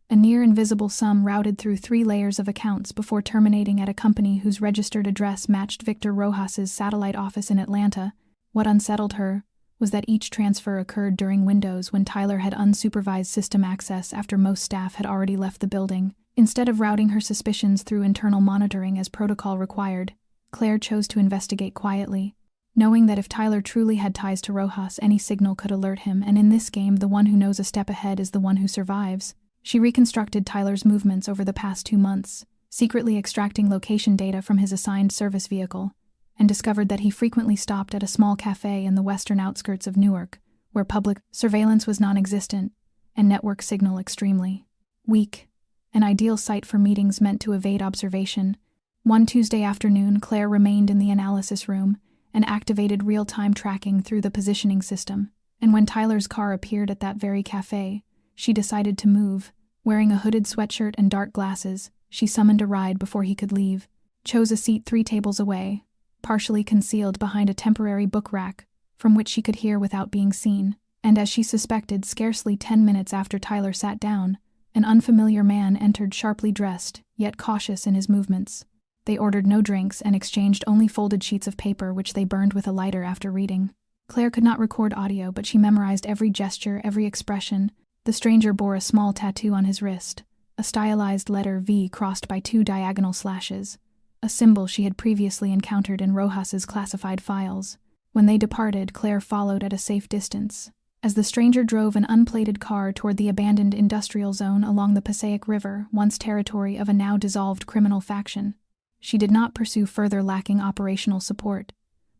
a near-invisible sum routed through 3 layers of accounts before terminating at a company whose registered address matched Victor Rojas's satellite office in Atlanta. What unsettled her was that each transfer occurred during windows when Tyler had unsupervised system access after most staff had already left the building. Instead of routing her suspicions through internal monitoring as protocol required, Claire chose to investigate quietly, knowing that if Tyler truly had ties to Rojas, any signal could alert him, and in this game, the one who knows a step ahead is the one who survives. She reconstructed Tyler's movements over the past 2 months, secretly extracting location data from his assigned service vehicle, and discovered that he frequently stopped at a small cafe in the western outskirts of Newark, where public surveillance was non-existent and network signal extremely weak, an ideal site for meetings meant to evade observation. One Tuesday afternoon, Claire remained in the analysis room and activated real-time tracking through the positioning system, and when Tyler's car appeared at that very cafe, she decided to move. Wearing a hooded sweatshirt and dark glasses, she summoned a ride before he could leave, chose a seat 3 tables away, partially concealed behind a temporary book rack, from which she could hear without being seen, and as she suspected, scarcely 10 minutes after Tyler sat down, an unfamiliar man entered, sharply dressed, yet cautious in his movements. They ordered no drinks and exchanged only folded sheets of paper which they burned with a lighter after reading. Claire could not record audio, but she memorized every gesture, every expression. The stranger bore a small tattoo on his wrist, a stylized letter V crossed by 2 diagonal slashes, a symbol she had previously encountered in Rojas's classified files. When they departed, Claire followed at a safe distance. As the stranger drove an unplated car toward the abandoned industrial zone along the Passaic River, once territory of a now dissolved criminal faction, she did not pursue further, lacking operational support,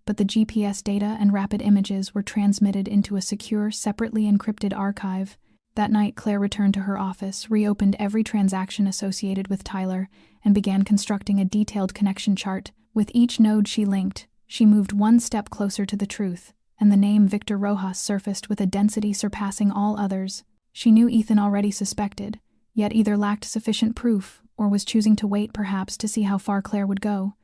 but the GPS data and rapid images were transmitted into a secure, separately encrypted archive. That night, Claire returned to her office, reopened every transaction associated with Tyler, and began constructing a detailed connection chart. With each node she linked, she moved 1 step closer to the truth, and the name Victor Rojas surfaced with a density surpassing all others. She knew Ethan already suspected, yet either lacked sufficient proof or was choosing to wait, perhaps, to see how far Claire would go.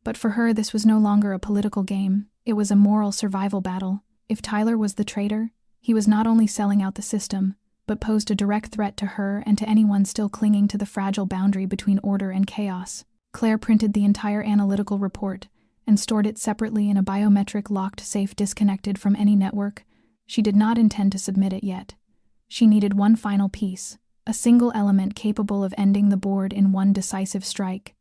But for her, this was no longer a political game. It was a moral survival battle. If Tyler was the traitor, he was not only selling out the system, but posed a direct threat to her and to anyone still clinging to the fragile boundary between order and chaos. Claire printed the entire analytical report and stored it separately in a biometric locked safe disconnected from any network. She did not intend to submit it yet. She needed one final piece, a single element capable of ending the board in one decisive strike.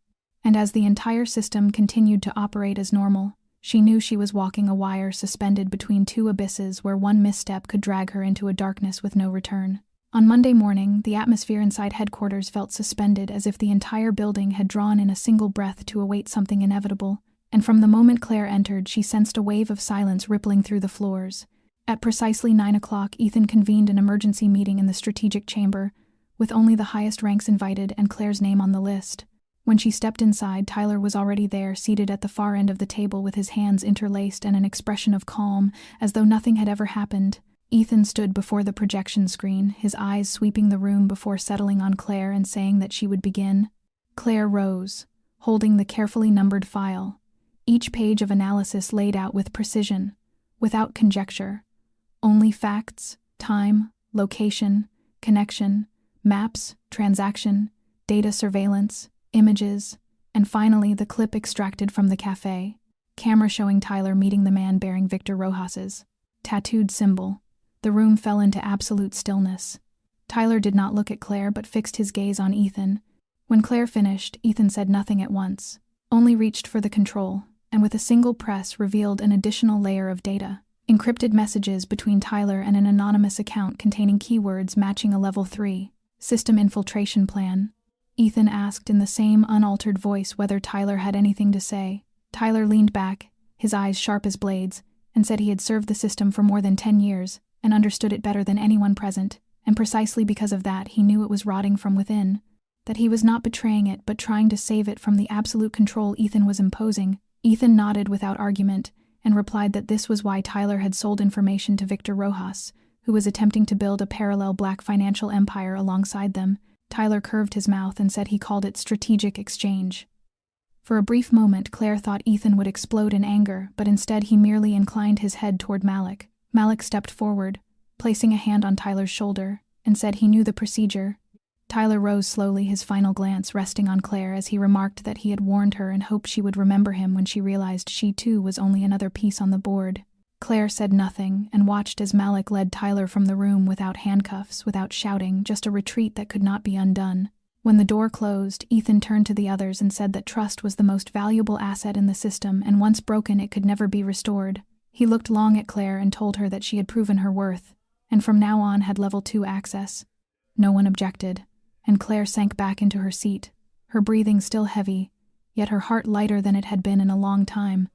And as the entire system continued to operate as normal, she knew she was walking a wire suspended between 2 abysses where one misstep could drag her into a darkness with no return. On Monday morning, the atmosphere inside headquarters felt suspended, as if the entire building had drawn in a single breath to await something inevitable, and from the moment Claire entered, she sensed a wave of silence rippling through the floors. At precisely 9 o'clock, Ethan convened an emergency meeting in the strategic chamber, with only the highest ranks invited and Claire's name on the list. When she stepped inside, Tyler was already there, seated at the far end of the table with his hands interlaced and an expression of calm, as though nothing had ever happened. Ethan stood before the projection screen, his eyes sweeping the room before settling on Claire and saying that she would begin. Claire rose, holding the carefully numbered file, each page of analysis laid out with precision, without conjecture. Only facts, time, location, connection, maps, transaction, data surveillance, images, and finally the clip extracted from the cafe, camera showing Tyler meeting the man bearing Victor Rojas's tattooed symbol. The room fell into absolute stillness. Tyler did not look at Claire but fixed his gaze on Ethan. When Claire finished, Ethan said nothing at once, only reached for the control, and with a single press revealed an additional layer of data. Encrypted messages between Tyler and an anonymous account containing keywords matching a Level 3 system infiltration plan. Ethan asked in the same unaltered voice whether Tyler had anything to say. Tyler leaned back, his eyes sharp as blades, and said he had served the system for more than 10 years and understood it better than anyone present, and precisely because of that he knew it was rotting from within, that he was not betraying it but trying to save it from the absolute control Ethan was imposing. Ethan nodded without argument and replied that this was why Tyler had sold information to Victor Rojas, who was attempting to build a parallel black financial empire alongside them. Tyler curved his mouth and said he called it strategic exchange. For a brief moment, Claire thought Ethan would explode in anger, but instead he merely inclined his head toward Malik. Malik stepped forward, placing a hand on Tyler's shoulder, and said he knew the procedure. Tyler rose slowly, his final glance resting on Claire as he remarked that he had warned her and hoped she would remember him when she realized she too was only another piece on the board. Claire said nothing and watched as Malik led Tyler from the room without handcuffs, without shouting, just a retreat that could not be undone. When the door closed, Ethan turned to the others and said that trust was the most valuable asset in the system, and once broken it could never be restored. He looked long at Claire and told her that she had proven her worth, and from now on had Level 2 access. No one objected, and Claire sank back into her seat, her breathing still heavy, yet her heart lighter than it had been in a long time,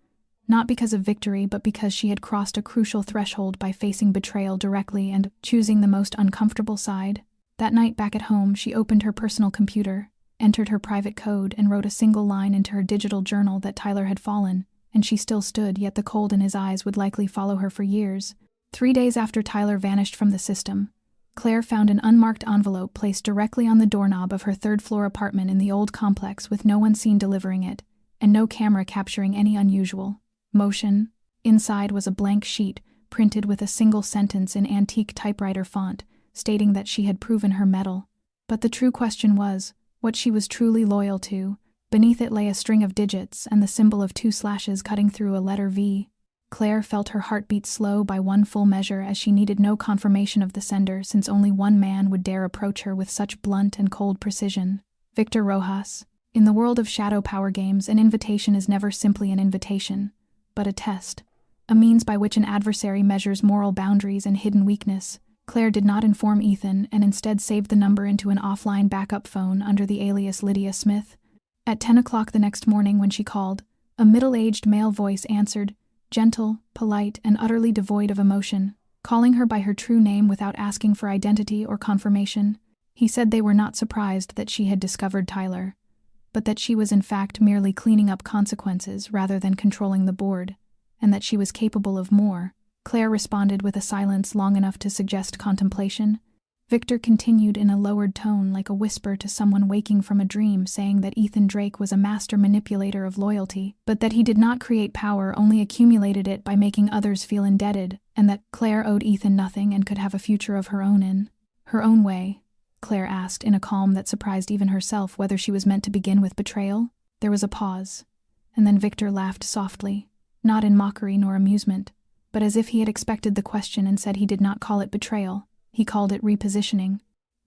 not because of victory but because she had crossed a crucial threshold by facing betrayal directly and choosing the most uncomfortable side. That night back at home, she opened her personal computer, entered her private code, and wrote a single line into her digital journal that Tyler had fallen, and she still stood, yet the cold in his eyes would likely follow her for years. 3 days after Tyler vanished from the system, Claire found an unmarked envelope placed directly on the doorknob of her third-floor apartment in the old complex with no one seen delivering it, and no camera capturing any unusual motion. Inside was a blank sheet, printed with a single sentence in antique typewriter font, stating that she had proven her mettle. But the true question was, what she was truly loyal to. Beneath it lay a string of digits and the symbol of 2 slashes cutting through a letter V. Claire felt her heartbeat slow by one full measure as she needed no confirmation of the sender, since only one man would dare approach her with such blunt and cold precision. Victor Rojas. In the world of shadow power games, an invitation is never simply an invitation, but a test, a means by which an adversary measures moral boundaries and hidden weakness. Claire did not inform Ethan and instead saved the number into an offline backup phone under the alias Lydia Smith. At 10 o'clock the next morning when she called, a middle-aged male voice answered, gentle, polite, and utterly devoid of emotion, calling her by her true name without asking for identity or confirmation. He said they were not surprised that she had discovered Tyler, but that she was in fact merely cleaning up consequences rather than controlling the board, and that she was capable of more. Claire responded with a silence long enough to suggest contemplation. Victor continued in a lowered tone like a whisper to someone waking from a dream, saying that Ethan Drake was a master manipulator of loyalty, but that he did not create power, only accumulated it by making others feel indebted, and that Claire owed Ethan nothing and could have a future of her own in her own way. Claire asked in a calm that surprised even herself whether she was meant to begin with betrayal. There was a pause, and then Victor laughed softly, not in mockery nor amusement, but as if he had expected the question and said he did not call it betrayal. He called it repositioning.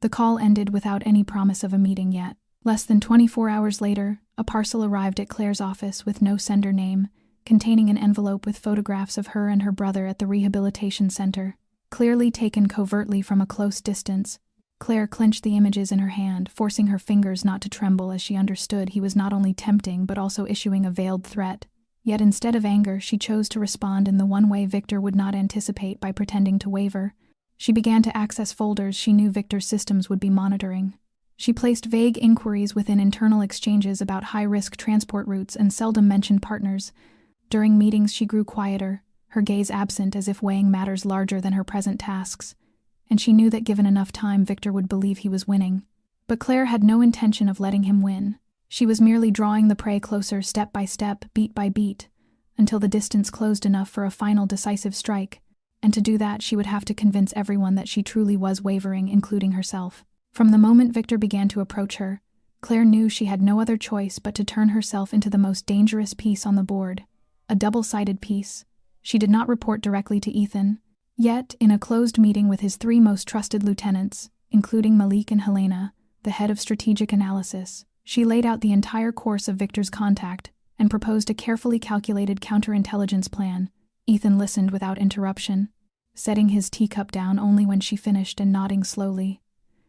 The call ended without any promise of a meeting yet. Less than 24 hours later, a parcel arrived at Claire's office with no sender name, containing an envelope with photographs of her and her brother at the rehabilitation center, clearly taken covertly from a close distance. Claire clenched the images in her hand, forcing her fingers not to tremble as she understood he was not only tempting but also issuing a veiled threat. Yet instead of anger, she chose to respond in the one way Victor would not anticipate, by pretending to waver. She began to access folders she knew Victor's systems would be monitoring. She placed vague inquiries within internal exchanges about high-risk transport routes and seldom mentioned partners. During meetings she grew quieter, her gaze absent as if weighing matters larger than her present tasks, and she knew that given enough time Victor would believe he was winning. But Claire had no intention of letting him win. She was merely drawing the prey closer step by step, beat by beat, until the distance closed enough for a final decisive strike, and to do that she would have to convince everyone that she truly was wavering, including herself. From the moment Victor began to approach her, Claire knew she had no other choice but to turn herself into the most dangerous piece on the board, a double-sided piece. She did not report directly to Ethan, yet, in a closed meeting with his 3 most trusted lieutenants, including Malik and Helena, the head of strategic analysis, she laid out the entire course of Victor's contact and proposed a carefully calculated counterintelligence plan. Ethan listened without interruption, setting his teacup down only when she finished and nodding slowly,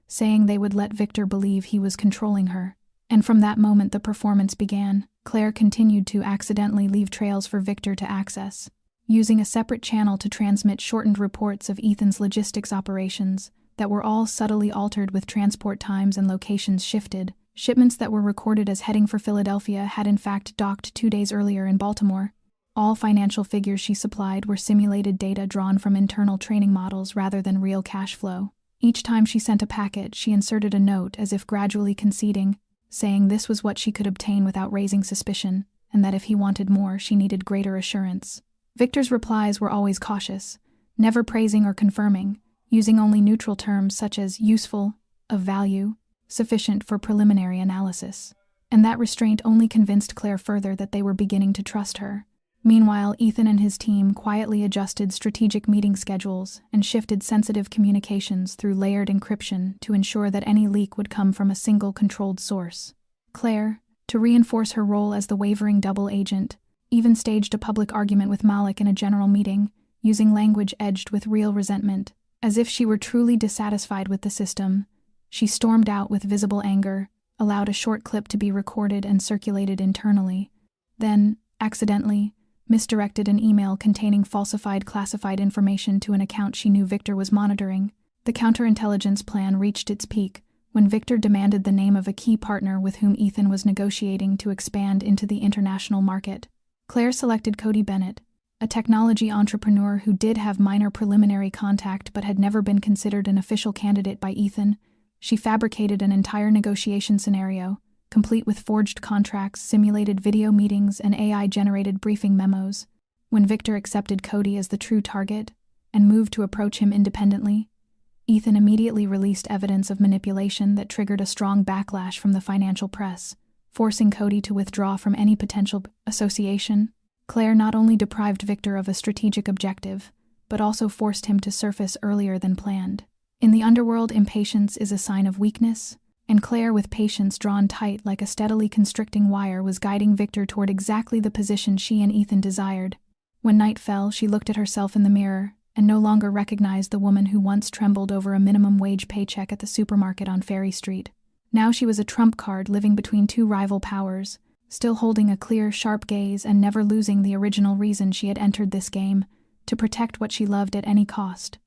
saying they would let Victor believe he was controlling her. And from that moment the performance began. Claire continued to accidentally leave trails for Victor to access, using a separate channel to transmit shortened reports of Ethan's logistics operations that were all subtly altered with transport times and locations shifted. Shipments that were recorded as heading for Philadelphia had in fact docked 2 days earlier in Baltimore. All financial figures she supplied were simulated data drawn from internal training models rather than real cash flow. Each time she sent a packet, she inserted a note as if gradually conceding, saying this was what she could obtain without raising suspicion, and that if he wanted more, she needed greater assurance. Victor's replies were always cautious, never praising or confirming, using only neutral terms such as useful, of value, sufficient for preliminary analysis. And that restraint only convinced Claire further that they were beginning to trust her. Meanwhile, Ethan and his team quietly adjusted strategic meeting schedules and shifted sensitive communications through layered encryption to ensure that any leak would come from a single controlled source. Claire, to reinforce her role as the wavering double agent, even staged a public argument with Malik in a general meeting, using language edged with real resentment. As if she were truly dissatisfied with the system, she stormed out with visible anger, allowed a short clip to be recorded and circulated internally, then, accidentally, misdirected an email containing falsified classified information to an account she knew Victor was monitoring. The counterintelligence plan reached its peak when Victor demanded the name of a key partner with whom Ethan was negotiating to expand into the international market. Claire selected Cody Bennett, a technology entrepreneur who did have minor preliminary contact but had never been considered an official candidate by Ethan. She fabricated an entire negotiation scenario, complete with forged contracts, simulated video meetings, and AI-generated briefing memos. When Victor accepted Cody as the true target and moved to approach him independently, Ethan immediately released evidence of manipulation that triggered a strong backlash from the financial press, forcing Cody to withdraw from any potential association. Claire not only deprived Victor of a strategic objective, but also forced him to surface earlier than planned. In the underworld, impatience is a sign of weakness, and Claire, with patience drawn tight like a steadily constricting wire, was guiding Victor toward exactly the position she and Ethan desired. When night fell, she looked at herself in the mirror and no longer recognized the woman who once trembled over a minimum wage paycheck at the supermarket on Ferry Street. Now she was a trump card living between 2 rival powers, still holding a clear, sharp gaze and never losing the original reason she had entered this game, to protect what she loved at any cost.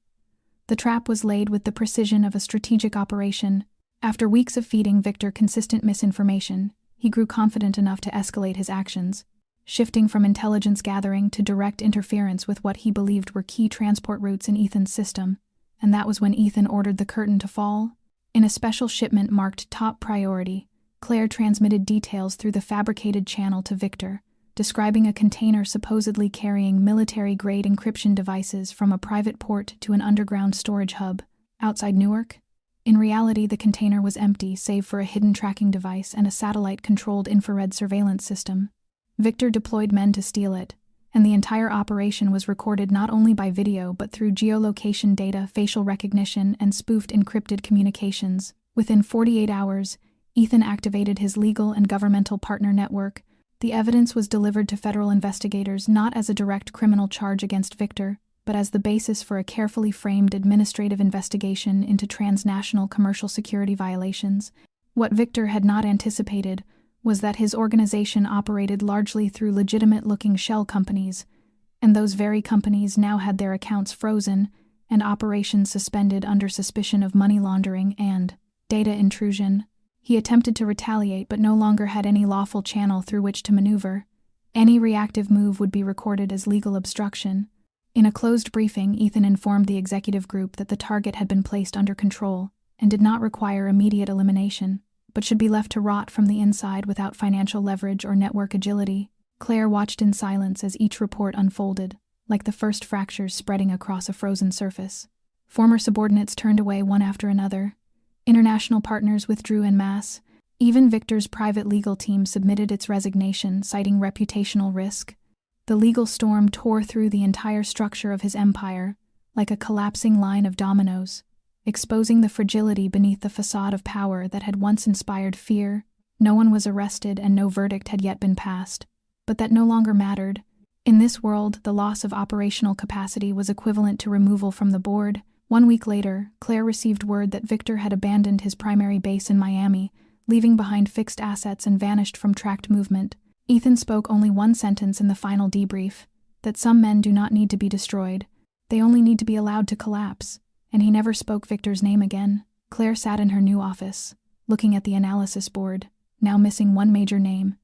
The trap was laid with the precision of a strategic operation. After weeks of feeding Victor consistent misinformation, he grew confident enough to escalate his actions, shifting from intelligence gathering to direct interference with what he believed were key transport routes in Ethan's system, and that was when Ethan ordered the curtain to fall. In a special shipment marked top priority, Claire transmitted details through the fabricated channel to Victor, describing a container supposedly carrying military-grade encryption devices from a private port to an underground storage hub outside Newark. In reality, the container was empty save for a hidden tracking device and a satellite-controlled infrared surveillance system. Victor deployed men to steal it, and the entire operation was recorded not only by video but through geolocation data, facial recognition, and spoofed encrypted communications. Within 48 hours, Ethan activated his legal and governmental partner network. The evidence was delivered to federal investigators not as a direct criminal charge against Victor, but as the basis for a carefully framed administrative investigation into transnational commercial security violations. What Victor had not anticipated was that his organization operated largely through legitimate-looking shell companies, and those very companies now had their accounts frozen and operations suspended under suspicion of money laundering and data intrusion. He attempted to retaliate but no longer had any lawful channel through which to maneuver. Any reactive move would be recorded as legal obstruction, In a closed briefing, Ethan informed the executive group that the target had been placed under control and did not require immediate elimination, but should be left to rot from the inside without financial leverage or network agility. Claire watched in silence as each report unfolded, like the first fractures spreading across a frozen surface. Former subordinates turned away one after another. International partners withdrew en masse. Even Victor's private legal team submitted its resignation, citing reputational risk. The legal storm tore through the entire structure of his empire, like a collapsing line of dominoes, exposing the fragility beneath the facade of power that had once inspired fear. No one was arrested and no verdict had yet been passed. But that no longer mattered. In this world, the loss of operational capacity was equivalent to removal from the board. 1 week later, Claire received word that Victor had abandoned his primary base in Miami, leaving behind fixed assets and vanished from tracked movement. Ethan spoke only one sentence in the final debrief, that some men do not need to be destroyed. They only need to be allowed to collapse, and he never spoke Victor's name again. Claire sat in her new office, looking at the analysis board, now missing one major name,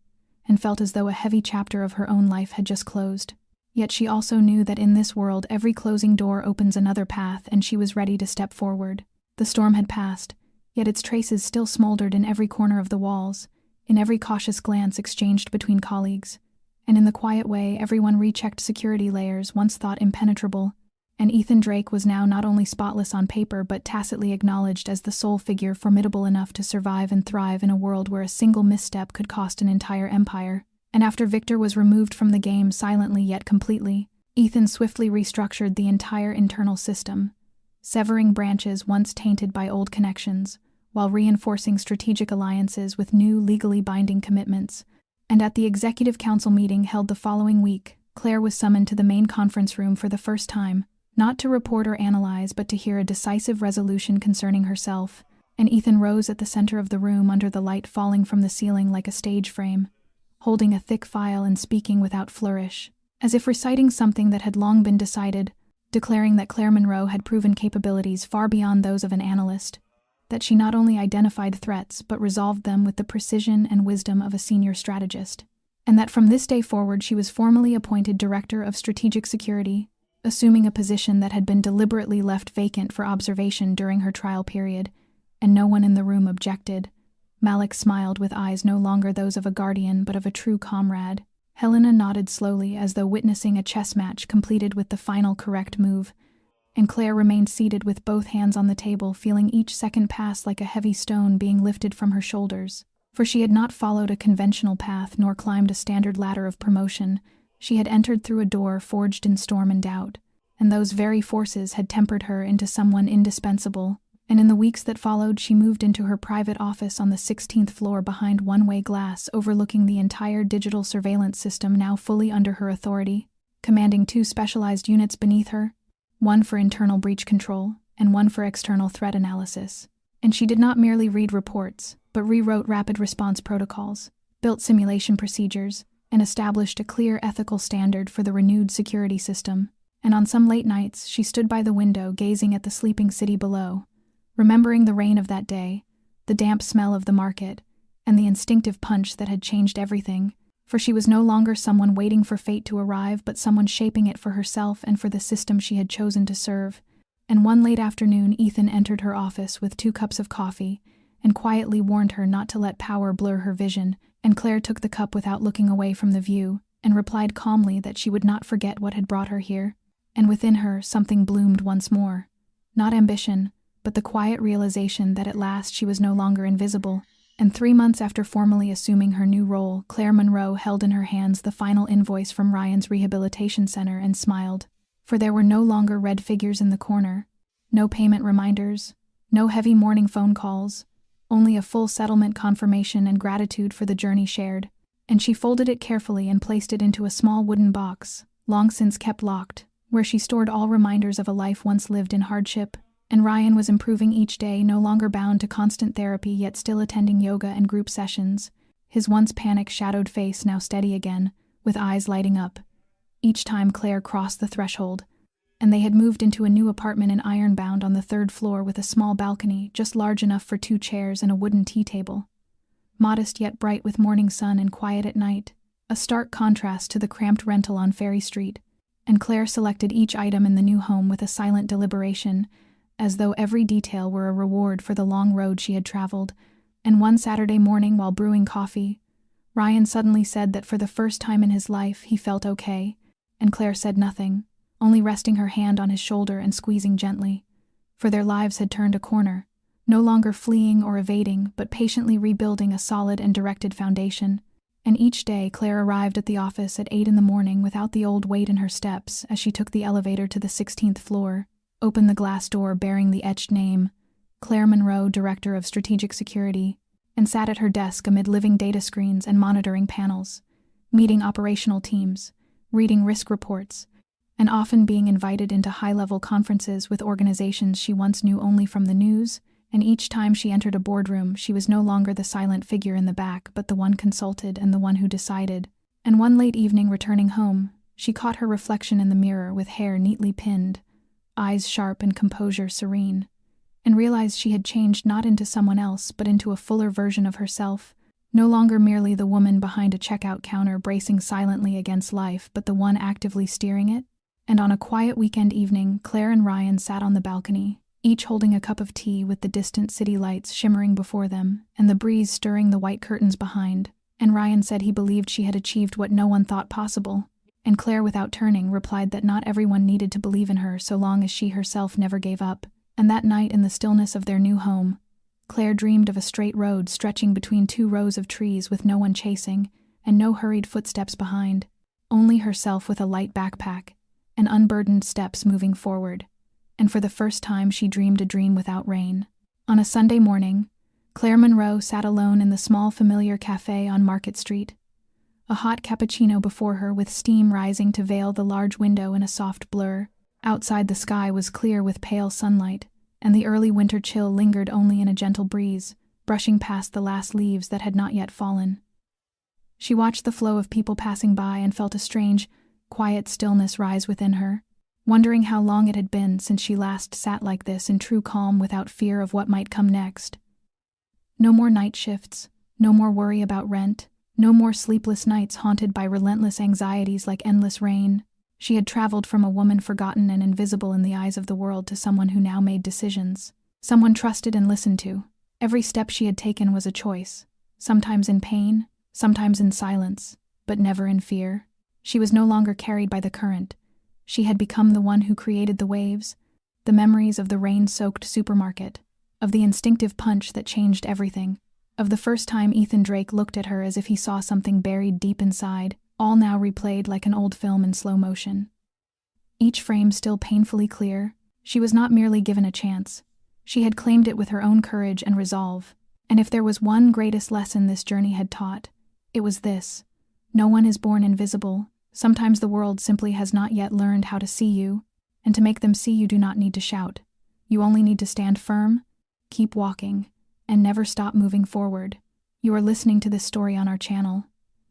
and felt as though a heavy chapter of her own life had just closed. Yet she also knew that in this world every closing door opens another path, and she was ready to step forward. The storm had passed, yet its traces still smoldered in every corner of the walls, in every cautious glance exchanged between colleagues, and in the quiet way everyone rechecked security layers once thought impenetrable, and Ethan Drake was now not only spotless on paper but tacitly acknowledged as the sole figure formidable enough to survive and thrive in a world where a single misstep could cost an entire empire. And after Victor was removed from the game silently yet completely, Ethan swiftly restructured the entire internal system, severing branches once tainted by old connections, while reinforcing strategic alliances with new legally binding commitments. And at the Executive Council meeting held the following week, Claire was summoned to the main conference room for the first time, not to report or analyze but to hear a decisive resolution concerning herself, and Ethan rose at the center of the room under the light falling from the ceiling like a stage frame, holding a thick file and speaking without flourish, as if reciting something that had long been decided, declaring that Claire Monroe had proven capabilities far beyond those of an analyst, that she not only identified threats but resolved them with the precision and wisdom of a senior strategist, and that from this day forward she was formally appointed Director of Strategic Security, assuming a position that had been deliberately left vacant for observation during her trial period, and no one in the room objected. Malik smiled with eyes no longer those of a guardian but of a true comrade. Helena nodded slowly as though witnessing a chess match completed with the final correct move, and Claire remained seated with both hands on the table, feeling each second pass like a heavy stone being lifted from her shoulders. For she had not followed a conventional path nor climbed a standard ladder of promotion. She had entered through a door forged in storm and doubt, and those very forces had tempered her into someone indispensable. And in the weeks that followed, she moved into her private office on the 16th floor behind one-way glass overlooking the entire digital surveillance system now fully under her authority, commanding 2 specialized units beneath her, one for internal breach control and one for external threat analysis. And she did not merely read reports, but rewrote rapid response protocols, built simulation procedures, and established a clear ethical standard for the renewed security system. And on some late nights, she stood by the window gazing at the sleeping city below, remembering the rain of that day, the damp smell of the market, and the instinctive punch that had changed everything, for she was no longer someone waiting for fate to arrive, but someone shaping it for herself and for the system she had chosen to serve. And one late afternoon, Ethan entered her office with 2 cups of coffee, and quietly warned her not to let power blur her vision, and Claire took the cup without looking away from the view, and replied calmly that she would not forget what had brought her here. And within her, something bloomed once more. Not ambition, but the quiet realization that at last she was no longer invisible. And 3 months after formally assuming her new role, Claire Monroe held in her hands the final invoice from Ryan's Rehabilitation Center and smiled. For there were no longer red figures in the corner, no payment reminders, no heavy morning phone calls, only a full settlement confirmation and gratitude for the journey shared. And she folded it carefully and placed it into a small wooden box, long since kept locked, where she stored all reminders of a life once lived in hardship. And Ryan was improving each day, no longer bound to constant therapy yet still attending yoga and group sessions, his once panic-shadowed face now steady again, with eyes lighting up, each time Claire crossed the threshold. And they had moved into a new apartment in Ironbound on the 3rd floor with a small balcony, just large enough for 2 chairs and a wooden tea table. Modest yet bright with morning sun and quiet at night, a stark contrast to the cramped rental on Ferry Street. and Claire selected each item in the new home with a silent deliberation, as though every detail were a reward for the long road she had traveled. And one Saturday morning, while brewing coffee, Ryan suddenly said that for the first time in his life he felt okay, and Claire said nothing, only resting her hand on his shoulder and squeezing gently. For their lives had turned a corner, no longer fleeing or evading, but patiently rebuilding a solid and directed foundation. And each day Claire arrived at the office at 8 in the morning without the old weight in her steps as she took the elevator to the 16th floor, opened the glass door bearing the etched name, Claire Monroe, Director of Strategic Security, and sat at her desk amid living data screens and monitoring panels, meeting operational teams, reading risk reports, and often being invited into high-level conferences with organizations she once knew only from the news. And each time she entered a boardroom, she was no longer the silent figure in the back, but the one consulted and the one who decided. And one late evening, returning home, she caught her reflection in the mirror with hair neatly pinned, eyes sharp and composure serene, and realized she had changed not into someone else, but into a fuller version of herself, no longer merely the woman behind a checkout counter bracing silently against life, but the one actively steering it. And on a quiet weekend evening, Claire and Ryan sat on the balcony, each holding a cup of tea with the distant city lights shimmering before them and the breeze stirring the white curtains behind. And Ryan said he believed she had achieved what no one thought possible, and Claire, without turning, replied that not everyone needed to believe in her so long as she herself never gave up. And that night, in the stillness of their new home, Claire dreamed of a straight road stretching between two rows of trees with no one chasing and no hurried footsteps behind, only herself with a light backpack and unburdened steps moving forward. And for the first time she dreamed a dream without rain. On a Sunday morning, Claire Monroe sat alone in the small familiar cafe on Market Street, a hot cappuccino before her with steam rising to veil the large window in a soft blur. Outside, the sky was clear with pale sunlight, and the early winter chill lingered only in a gentle breeze, brushing past the last leaves that had not yet fallen. She watched the flow of people passing by and felt a strange, quiet stillness rise within her, wondering how long it had been since she last sat like this in true calm without fear of what might come next. No more night shifts, no more worry about rent, no more sleepless nights haunted by relentless anxieties like endless rain. She had traveled from a woman forgotten and invisible in the eyes of the world to someone who now made decisions, someone trusted and listened to. Every step she had taken was a choice, sometimes in pain, sometimes in silence, but never in fear. She was no longer carried by the current. She had become the one who created the waves, the memories of the rain-soaked supermarket, of the instinctive punch that changed everything, of the first time Ethan Drake looked at her as if he saw something buried deep inside, all now replayed like an old film in slow motion. Each frame still painfully clear. She was not merely given a chance. She had claimed it with her own courage and resolve. And if there was one greatest lesson this journey had taught, it was this: no one is born invisible. Sometimes the world simply has not yet learned how to see you, and to make them see you do not need to shout. You only need to stand firm, keep walking, and never stop moving forward. You are listening to this story on our channel,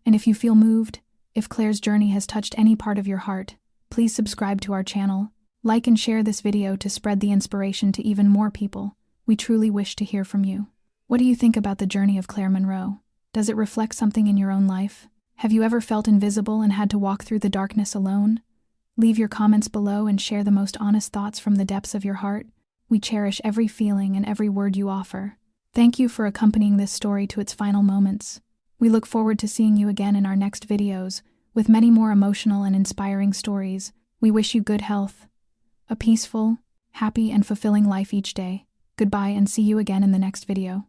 and if you feel moved, if Claire's journey has touched any part of your heart, please subscribe to our channel, like and share this video to spread the inspiration to even more people. We truly wish to hear from you. What do you think about the journey of Claire Monroe? Does it reflect something in your own life? Have you ever felt invisible and had to walk through the darkness alone? Leave your comments below and share the most honest thoughts from the depths of your heart. We cherish every feeling and every word you offer. Thank you for accompanying this story to its final moments. We look forward to seeing you again in our next videos, with many more emotional and inspiring stories. We wish you good health, a peaceful, happy, and fulfilling life each day. Goodbye, and see you again in the next video.